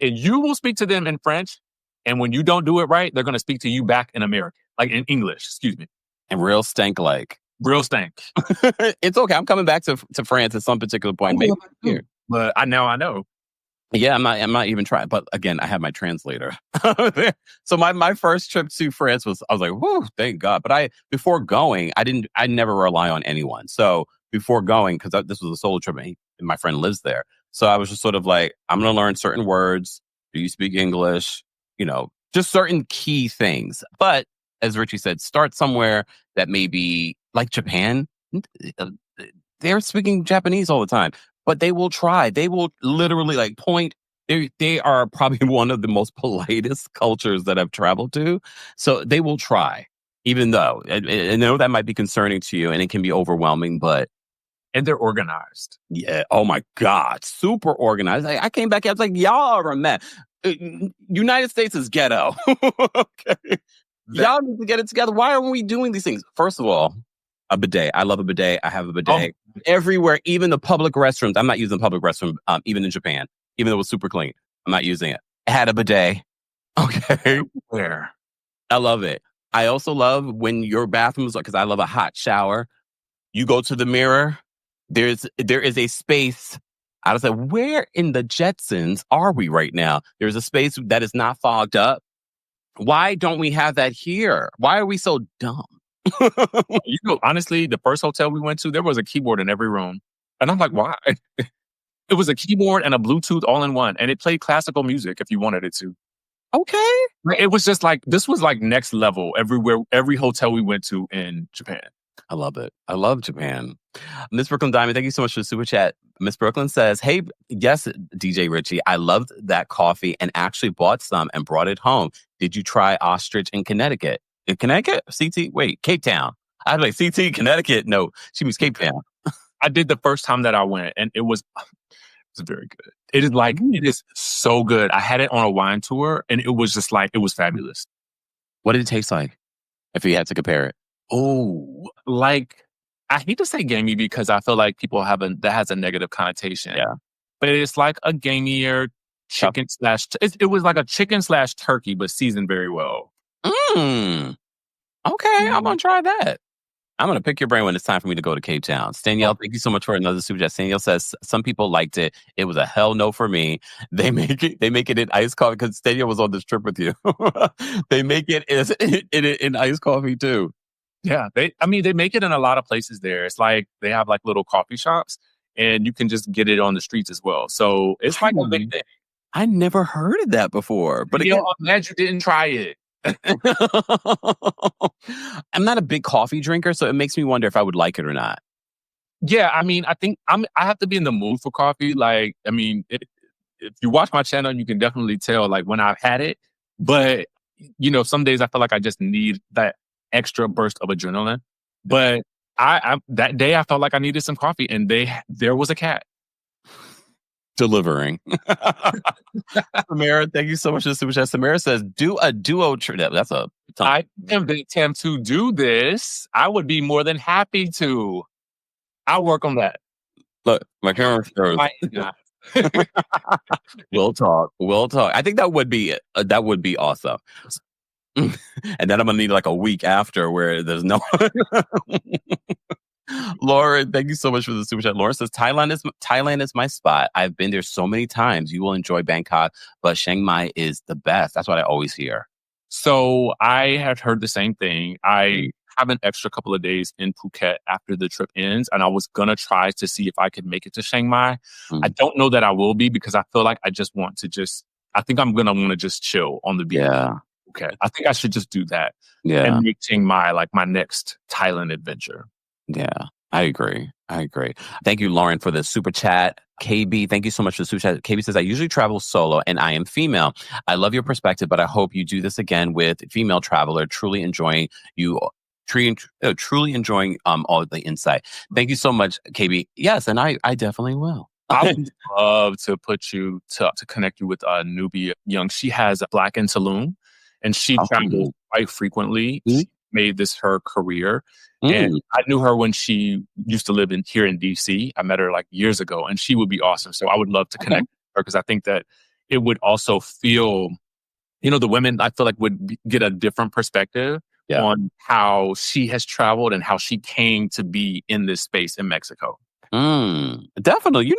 you will speak to them in French, and when you don't do it right, they're going to speak to you back in American, like in English. Excuse me. And real stank. It's okay. I'm coming back to France at some particular point. Maybe here, but I know. Yeah, I'm not even trying. But again, I have my translator. So my first trip to France I was like, whoo, thank God. But before going, I never rely on anyone. So before going, because this was a solo trip and my friend lives there. So I was just sort of like, I'm going to learn certain words. Do you speak English? Just certain key things. But as Richie said, start somewhere that may be like Japan. They're speaking Japanese all the time, but they will try. They will literally like point. They are probably one of the most politest cultures that I've traveled to. So they will try, even though I know that might be concerning to you and it can be overwhelming, and they're organized. Yeah. Oh my God. Super organized. I came back. I was like, y'all are a mess. United States is ghetto. Okay. Y'all need to get it together. Why aren't we doing these things? First of all, a bidet. I love a bidet. I have a bidet everywhere, even the public restrooms. I'm not using the public restroom, even in Japan, even though it was super clean. I'm not using it. It had a bidet. Okay. Where? I love it. I also love when your bathrooms, because I love a hot shower. You go to the mirror. There is a space. I was like, where in the Jetsons are we right now? There's a space that is not fogged up. Why don't we have that here? Why are we so dumb? Honestly, the first hotel we went to, there was a keyboard in every room. And I'm like, why? It was a keyboard and a Bluetooth all in one. And it played classical music if you wanted it to. Okay. It was just like, this was like next level everywhere, every hotel we went to in Japan. I love it. I love Japan. Miss Brooklyn Diamond, thank you so much for the super chat. Miss Brooklyn says, hey, yes, DJ Richie, I loved that coffee and actually bought some and brought it home. Did you try ostrich in Connecticut? In Connecticut? Cape Town. I was like, CT, Connecticut? No, she means Cape Town. I did the first time that I went, and it was very good. It is so good. I had it on a wine tour, and it was just like, it was fabulous. What did it taste like, if you had to compare it? Oh, like, I hate to say gamey because I feel like people that has a negative connotation. Yeah. But it's like a gamier chicken it was like a chicken / turkey, but seasoned very well. Okay, I'm going to try that. I'm going to pick your brain when it's time for me to go to Cape Town. Stanielle, thank you so much for another super chat. Stanielle says, some people liked it. It was a hell no for me. They make it in iced coffee, because Stanielle was on this trip with you. They make it in iced coffee too. Yeah, they make it in a lot of places there. It's like they have like little coffee shops, and you can just get it on the streets as well. So it's like a big thing. I never heard of that before. But again, I'm glad you didn't try it. I'm not a big coffee drinker, so it makes me wonder if I would like it or not. Yeah, I mean, I think I have to be in the mood for coffee. Like, I mean, if you watch my channel, you can definitely tell like when I've had it. But some days I feel like I just need that extra burst of adrenaline. But I that day I felt like I needed some coffee, and there was a cat delivering. Samara, thank you so much for the super chat. Samara says, do a duo trip. That's a I convinced him to do this. I would be more than happy to. I'll work on that. Look, my camera shows. We'll talk. I think that would be awesome. And then I'm gonna need like a week after where there's no. Lauren, thank you so much for the super chat. Lauren says Thailand is my spot. I've been there so many times. You will enjoy Bangkok, but Chiang Mai is the best. That's what I always hear. So I have heard the same thing. I have an extra couple of days in Phuket after the trip ends, and I was gonna try to see if I could make it to Chiang Mai. I don't know that I will be because I feel like I think I'm gonna want to just chill on the beach. Yeah. Okay. I think I should just do that. Yeah. And make Chiang Mai like my next Thailand adventure. Yeah, I agree. Thank you, Lauren, for the super chat. KB, thank you so much for the super chat. KB says, I usually travel solo and I am female. I love your perspective, but I hope you do this again with female traveler, truly enjoying all the insight. Thank you so much, KB. Yes, and I definitely will. I would love to put you to connect you with Nubia Young. She has a Black in Tulum, and she travels quite frequently. She made this her career. And I knew her when she used to live here in DC. I met her like years ago, and she would be awesome. So I would love to connect with her because I think that it would also feel, the women I feel like would get a different perspective on how she has traveled and how she came to be in this space in Mexico. Definitely.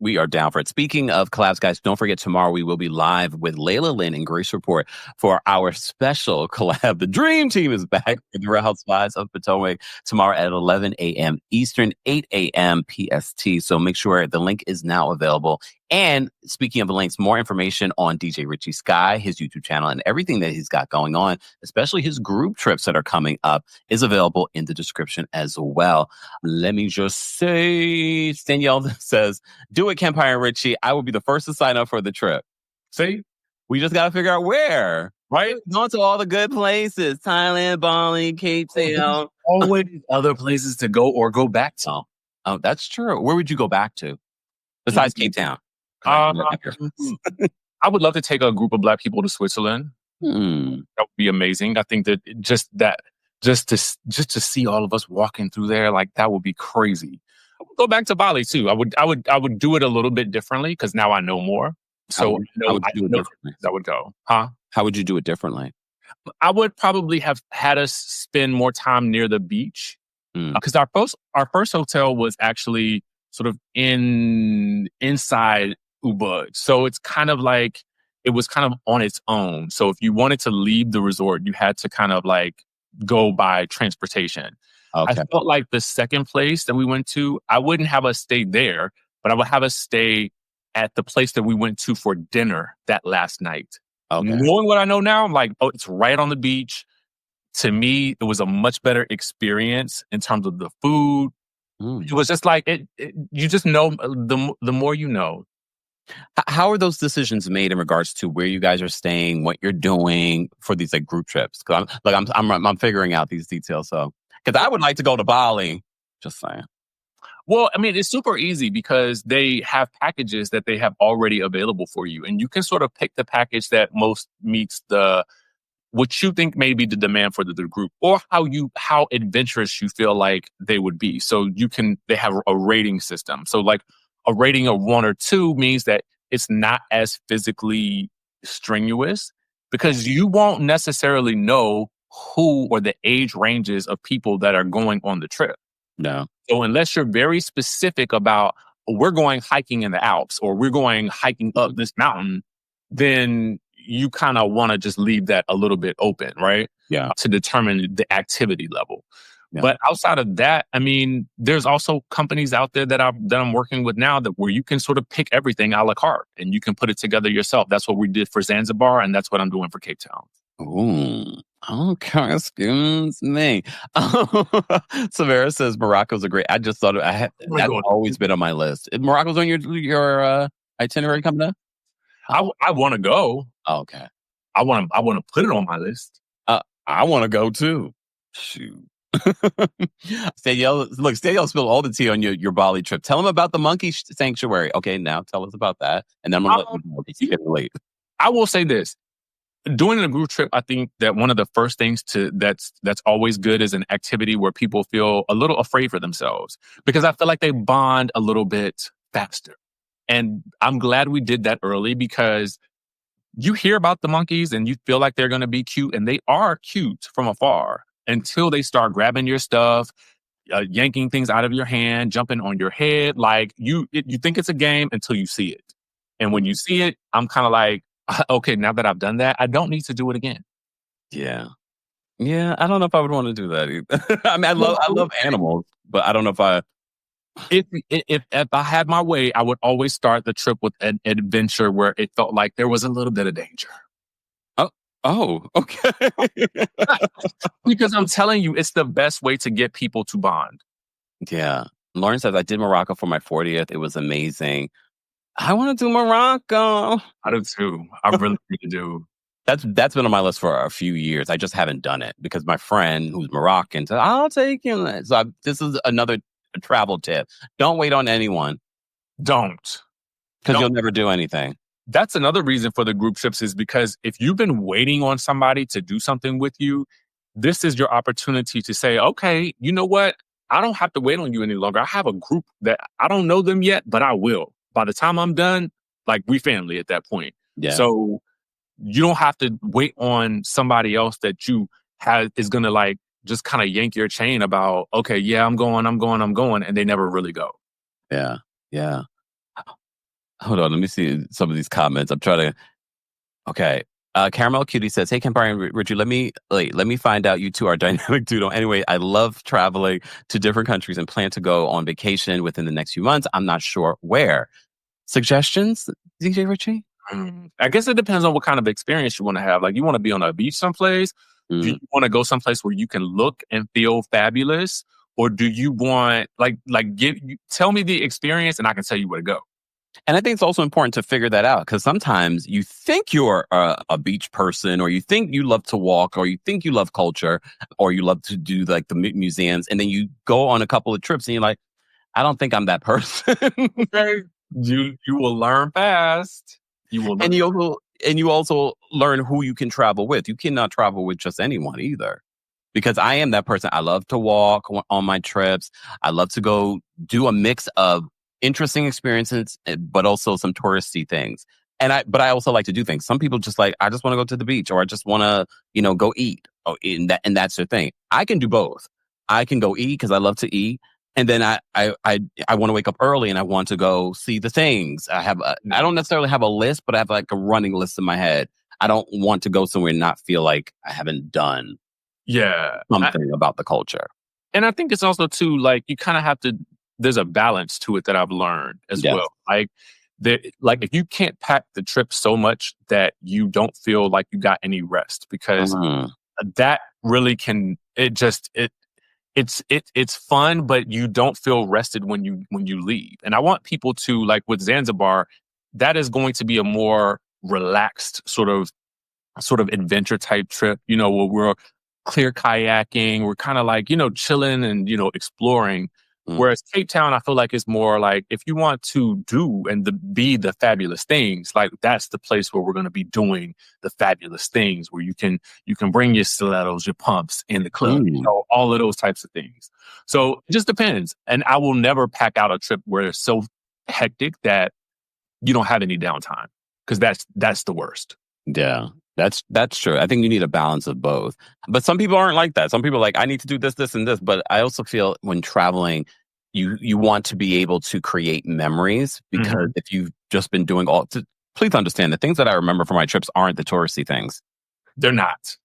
We are down for it. Speaking of collabs, guys, don't forget tomorrow we will be live with Layla Lynn and Grace Report for our special collab. The Dream Team is back for the Real Housewives of Potomac tomorrow at 11 a.m. Eastern, 8 a.m. PST. So make sure the link is now available. And speaking of the links, more information on DJ Richie Skye, his YouTube channel, and everything that he's got going on, especially his group trips that are coming up, is available in the description as well. Let me just say, Danielle says, do it, Kempire Richie. I will be the first to sign up for the trip. See? We just got to figure out where. Right? Going to all the good places. Thailand, Bali, Cape Town. Always other places to go or go back to. Oh, that's true. Where would you go back to? Besides Cape Town? I would love to take a group of Black people to Switzerland. That would be amazing. I think that just to see all of us walking through there, like that would be crazy. I would go back to Bali too. I would do it a little bit differently because now I know more. So I would go. Huh? How would you do it differently? I would probably have had us spend more time near the beach because our first hotel was actually sort of inside Ubud. So it's kind of like, it was kind of on its own. So if you wanted to leave the resort, you had to kind of like go by transportation. Okay. I felt like the second place that we went to, I wouldn't have us stay there, but I would have us stay at the place that we went to for dinner that last night. Okay. Knowing what I know now, I'm like, oh, it's right on the beach. To me, it was a much better experience in terms of the food. It was just like, you just know, the more you know. How are those decisions made in regards to where you guys are staying, what you're doing for these like group trips? Because I'm figuring out these details. So, because I would like to go to Bali. Just saying. Well, I mean, it's super easy because they have packages that they have already available for you, and you can sort of pick the package that most meets what you think may be the demand for the group, or how adventurous you feel like they would be. So they have a rating system. So like, a rating of 1 or 2 means that it's not as physically strenuous because you won't necessarily know who or the age ranges of people that are going on the trip. No. So unless you're very specific about, we're going hiking in the Alps or we're going hiking up this mountain, then you kind of want to just leave that a little bit open, right? Yeah. To determine the activity level. Yeah. But outside of that, I mean, there's also companies out there that I'm working with now where you can sort of pick everything a la carte and you can put it together yourself. That's what we did for Zanzibar, and that's what I'm doing for Cape Town. Ooh, okay, excuse me. Samara says Morocco's a great. I just thought that's always been on my list. Morocco's on your itinerary coming up. I want to go. Oh, okay. I want to put it on my list. I want to go too. Shoot. Danielle spilled all the tea on your Bali trip. Tell them about the monkey sanctuary. Okay, now tell us about that. And then I'm going to let you know it's getting late. I will say this. Doing a group trip, I think that one of the first things that's always good is an activity where people feel a little afraid for themselves, because I feel like they bond a little bit faster. And I'm glad we did that early, because you hear about the monkeys and you feel like they're going to be cute, and they are cute from afar until they start grabbing your stuff, yanking things out of your hand, jumping on your head. Like you think it's a game until you see it. And when you see it, I'm kind of like, okay, now that I've done that, I don't need to do it again. Yeah. Yeah, I don't know if I would want to do that either. I mean, I love animals, but I don't know if I. If I had my way, I would always start the trip with an adventure where it felt like there was a little bit of danger. Oh, okay. Because I'm telling you, it's the best way to get people to bond. Yeah. Lauren says, I did Morocco for my 40th. It was amazing. I want to do Morocco. I do too. I really, really do. That's been on my list for a few years. I just haven't done it because my friend who's Moroccan said, I'll take you. So this is another travel tip. Don't wait on anyone. Don't. Because you'll never do anything. That's another reason for the group trips, is because if you've been waiting on somebody to do something with you, this is your opportunity to say, okay, you know what? I don't have to wait on you any longer. I have a group that I don't know them yet, but I will. By the time I'm done, like, we family at that point. Yeah. So you don't have to wait on somebody else that you have is going to like just kind of yank your chain about, okay, yeah, I'm going. And they never really go. Yeah. Yeah. Hold on. Let me see some of these comments. I'm trying to. Okay. Caramel Cutie says, hey, Kempire and Richie, let me find out you two are dynamic duo. Anyway, I love traveling to different countries and plan to go on vacation within the next few months. I'm not sure where. Suggestions, DJ Richie? I guess it depends on what kind of experience you want to have. Like, you want to be on a beach someplace? Do you want to go someplace where you can look and feel fabulous? Or do you want, tell me the experience and I can tell you where to go. And I think it's also important to figure that out, because sometimes you think you're a beach person, or you think you love to walk, or you think you love culture, or you love to do like the museums. And then you go on a couple of trips and you're like, I don't think I'm that person. You will learn fast. You will learn. And you also learn who you can travel with. You cannot travel with just anyone either. Because I am that person. I love to walk on my trips. I love to go do a mix of interesting experiences, but also some touristy things. But I also like to do things. Some people just like, I just want to go to the beach, or I just want to, go eat. And that's their thing. I can do both. I can go eat because I love to eat. And then I want to wake up early and I want to go see the things. I don't necessarily have a list, but I have like a running list in my head. I don't want to go somewhere and not feel like I haven't done something about the culture. And I think it's also too, like, you kind of have to, there's a balance to it that I've learned as well. Like if you can't pack the trip so much that you don't feel like you got any rest, because that really can, it's fun, but you don't feel rested when you leave. And I want people to, like with Zanzibar, that is going to be a more relaxed sort of adventure type trip, where we're clear kayaking, we're kind of like, chilling and, exploring. Whereas Cape Town, I feel like it's more like, if you want to do and be the fabulous things, like, that's the place where we're going to be doing the fabulous things, where you can bring your stilettos, your pumps in the club, all of those types of things. So it just depends. And I will never pack out a trip where it's so hectic that you don't have any downtime, because that's the worst. Yeah. That's true. I think you need a balance of both. But some people aren't like that. Some people are like, I need to do this, this, and this. But I also feel when traveling, you want to be able to create memories, because if you've just been doing please understand, the things that I remember from my trips aren't the touristy things. They're not.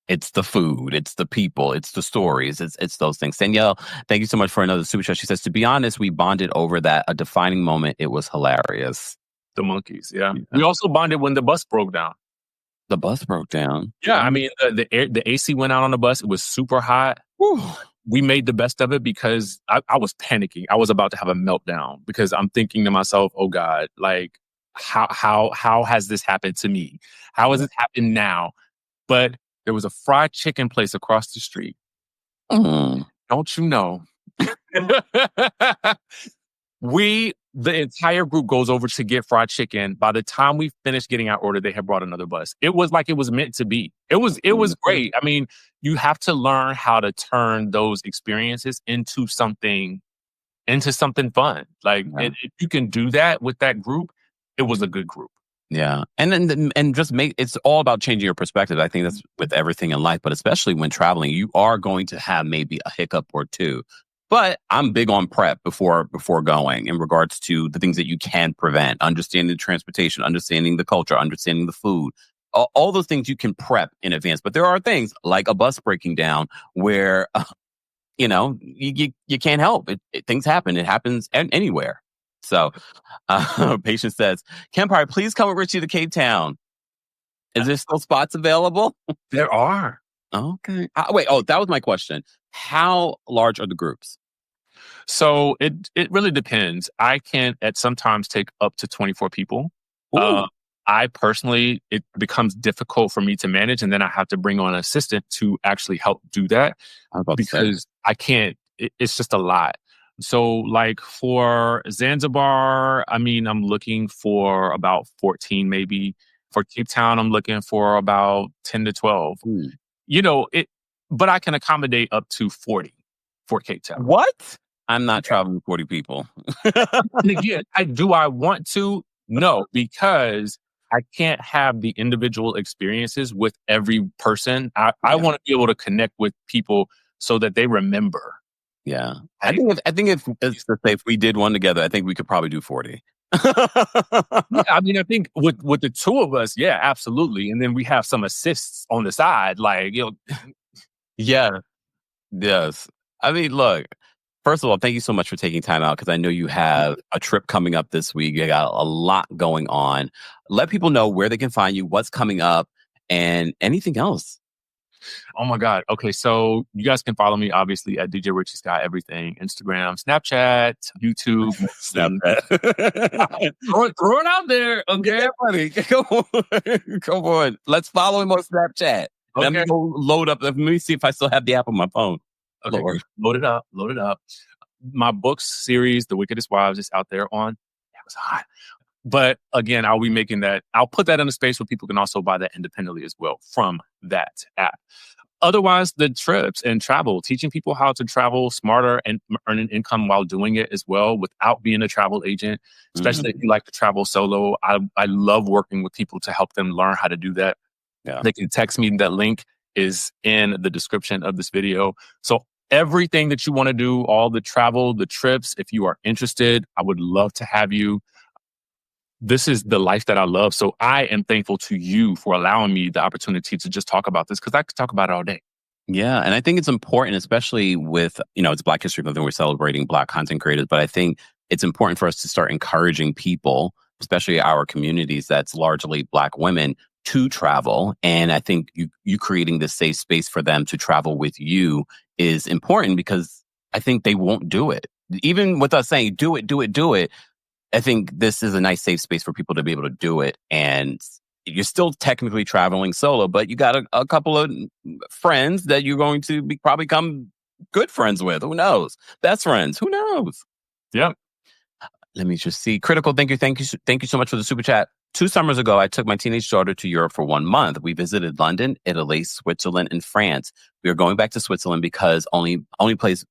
It's the food, it's the people, it's the stories, it's those things. Danielle, thank you so much for another super chat. She says, to be honest, we bonded over that, a defining moment. It was hilarious. The monkeys, yeah. We also bonded when the bus broke down. The bus broke down. Yeah, I mean, the AC went out on the bus. It was super hot. Whew. We made the best of it, because I was panicking. I was about to have a meltdown, because I'm thinking to myself, oh God, like, how has this happened to me? How has it happened now? But there was a fried chicken place across the street. Don't you know? We The entire group goes over to get fried chicken. By the time we finished getting our order, they had brought another bus. It was like it was meant to be. It was great. I mean, you have to learn how to turn those experiences into something fun. Like, if you can do that with that group, it was a good group. Yeah. And just it's all about changing your perspective. I think that's with everything in life, but especially when traveling, you are going to have maybe a hiccup or two. But I'm big on prep before going in regards to the things that you can prevent, understanding the transportation, understanding the culture, understanding the food, all those things you can prep in advance. But there are things like a bus breaking down where, you can't help it. Things happen. It happens anywhere. So Patience says, Kempire, please come with Richie to Cape Town. Is there still spots available? There are. Okay. Wait. Oh, that was my question. How large are the groups? So it really depends. I can at sometimes take up to 24 people. I personally, it becomes difficult for me to manage, and then I have to bring on an assistant to actually help do that because I can't. It's just a lot. So like for Zanzibar, I mean, I'm looking for about 14 maybe. For Cape Town, I'm looking for about 10 to 12. But I can accommodate up to 40 for Cape Town. What? I'm not traveling with 40 people. And again, do I want to? No, because I can't have the individual experiences with every person. I want to be able to connect with people so that they remember. Yeah. I think if we did one together, I think we could probably do 40. Yeah, I mean, I think with the two of us, yeah, absolutely. And then we have some assists on the side, like, Yeah. Yes. I mean, look, first of all, thank you so much for taking time out because I know you have a trip coming up this week. You got a lot going on. Let people know where they can find you, what's coming up, and anything else. Oh my God. Okay. So you guys can follow me obviously at DJ Richie Skye, everything, Instagram, Snapchat, YouTube. Snapchat. throw it out there. Okay. Yeah, buddy. Come on. Let's follow him on Snapchat. Okay. Let me go load up. Let me see if I still have the app on my phone. Okay. Load it up. My books series, The Wickedest Wives, is out there on Amazon. But again, I'll be making that. I'll put that in a space where people can also buy that independently as well from that app. Otherwise, the trips and travel, teaching people how to travel smarter and earn an income while doing it as well without being a travel agent, especially if you like to travel solo. I love working with people to help them learn how to do that. Yeah. They can text me. That link is in the description of this video. So everything that you want to do, all the travel, the trips, if you are interested, I would love to have you. This is the life that I love. So I am thankful to you for allowing me the opportunity to just talk about this because I could talk about it all day. Yeah. And I think it's important, especially with, it's Black History Month and we're celebrating Black content creators. But I think it's important for us to start encouraging people, especially our communities that's largely Black women, to travel. And I think you creating this safe space for them to travel with you is important because I think they won't do it. Even with us saying, do it. I think this is a nice safe space for people to be able to do it. And you're still technically traveling solo, but you got a couple of friends that you're going to probably become good friends with. Who knows? Best friends. Who knows? Yep. Let me just see. Critical. Thank you so much for the super chat. 2 summers ago, I took my teenage daughter to Europe for 1 month. We visited London, Italy, Switzerland, and France. We are going back to Switzerland because only place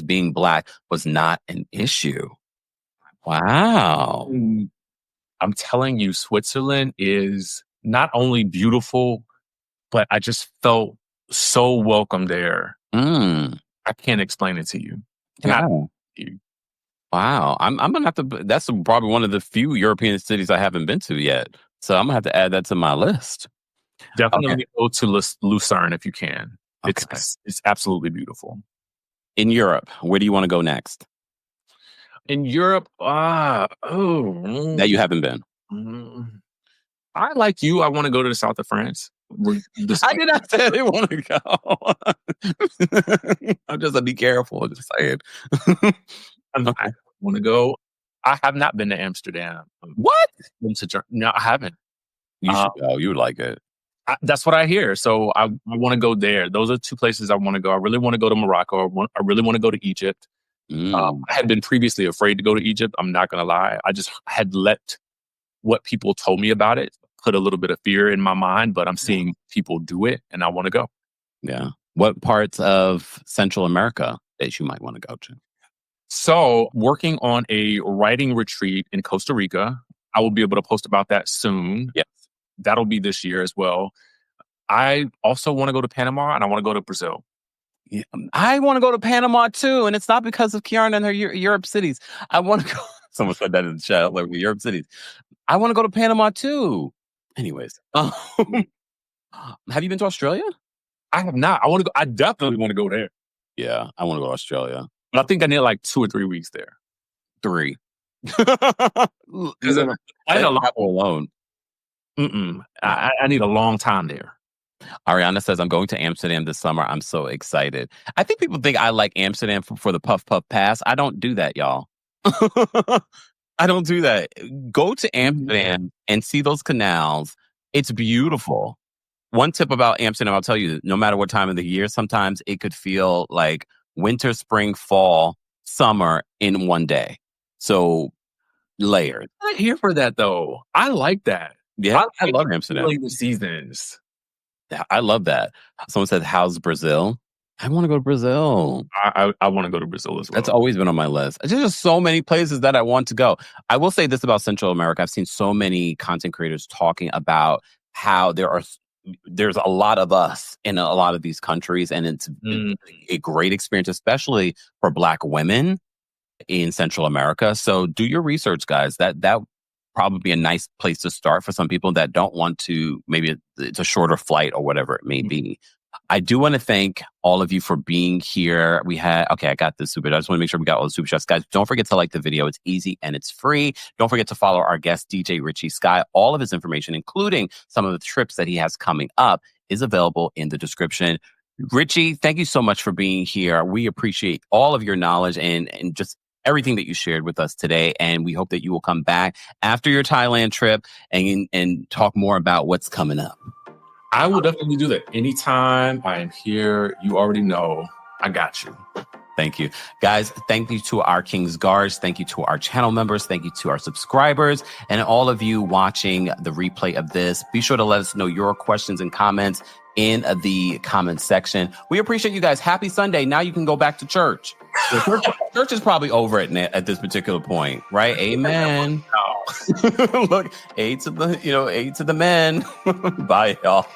being Black was not an issue. Wow. I'm telling you, Switzerland is not only beautiful, but I just felt so welcome there. I can't explain it to you. Wow. I'm going to have to, that's probably one of the few European cities I haven't been to yet. So I'm going to have to add that to my list. Definitely go to Lucerne if you can. Okay. It's absolutely beautiful. In Europe, where do you want to go next? In Europe, that you haven't been. I like you. I want to go to the south of France. I did not say I didn't want to go. I'm just be careful. Just saying. I want to go. I have not been to Amsterdam. What? No, I haven't. You should go. You would like it. That's what I hear. So I want to go there. Those are 2 places I want to go. I really want to go to Morocco. I really want to go to Egypt. I had been previously afraid to go to Egypt. I'm not going to lie. I just had let what people told me about it put a little bit of fear in my mind, but I'm seeing people do it and I want to go. Yeah. What parts of Central America that you might want to go to? So, working on a writing retreat in Costa Rica. I will be able to post about that soon. Yes. That'll be this year as well. I also want to go to Panama and I want to go to Brazil. Yeah. I want to go to Panama too, and it's not because of Kiara and her Europe cities. I want to go. Someone said that in the chat, like Europe cities. I want to go to Panama too. Anyways, have you been to Australia? I have not. I want to go. I definitely want to go there. Yeah, I want to go to Australia. But I think I need like 2 or 3 weeks there. 3. I need a lot alone. I need a long time there. Ariana says, I'm going to Amsterdam this summer. I'm so excited. I think people think I like Amsterdam for the puff pass. I don't do that, y'all. I don't do that. Go to Amsterdam and see those canals. It's beautiful. One tip about Amsterdam, I'll tell you, no matter what time of the year, sometimes it could feel like winter, spring, fall, summer in one day. So layered. I'm not here for that though. I like that. Yeah, I love Amsterdam. The seasons. I love that. Someone said, how's Brazil? I want to go to Brazil. I want to go to Brazil as well. That's always been on my list. There's just so many places that I want to go. I will say this about Central America. I've seen so many content creators talking about how there's a lot of us in a lot of these countries, and it's a great experience, especially for Black women in Central America. So do your research, guys. That probably be a nice place to start for some people that don't want to, maybe it's a shorter flight or whatever it may be. I do want to thank all of you for being here. I got this super. I just want to make sure we got all the super chats. Guys, don't forget to like the video. It's easy and it's free. Don't forget to follow our guest, DJ Richie Skye. All of his information, including some of the trips that he has coming up, is available in the description. Richie, thank you so much for being here. We appreciate all of your knowledge and just everything that you shared with us today. And we hope that you will come back after your Thailand trip and talk more about what's coming up. I will definitely do that. Anytime I am here, you already know I got you. Thank you. Guys, thank you to our King's Guards. Thank you to our channel members. Thank you to our subscribers and all of you watching the replay of this. Be sure to let us know your questions and comments in the comment section. We appreciate you guys. Happy Sunday. Now you can go back to church. Church is probably over at this particular point, right? Amen. Look, aid to the men. Bye, y'all.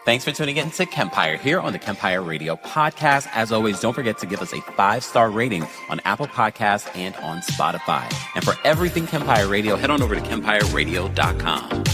Thanks for tuning in to Kempire here on the Kempire Radio podcast. As always, don't forget to give us a 5-star rating on Apple Podcasts and on Spotify. And for everything Kempire Radio, head on over to kempireradio.com.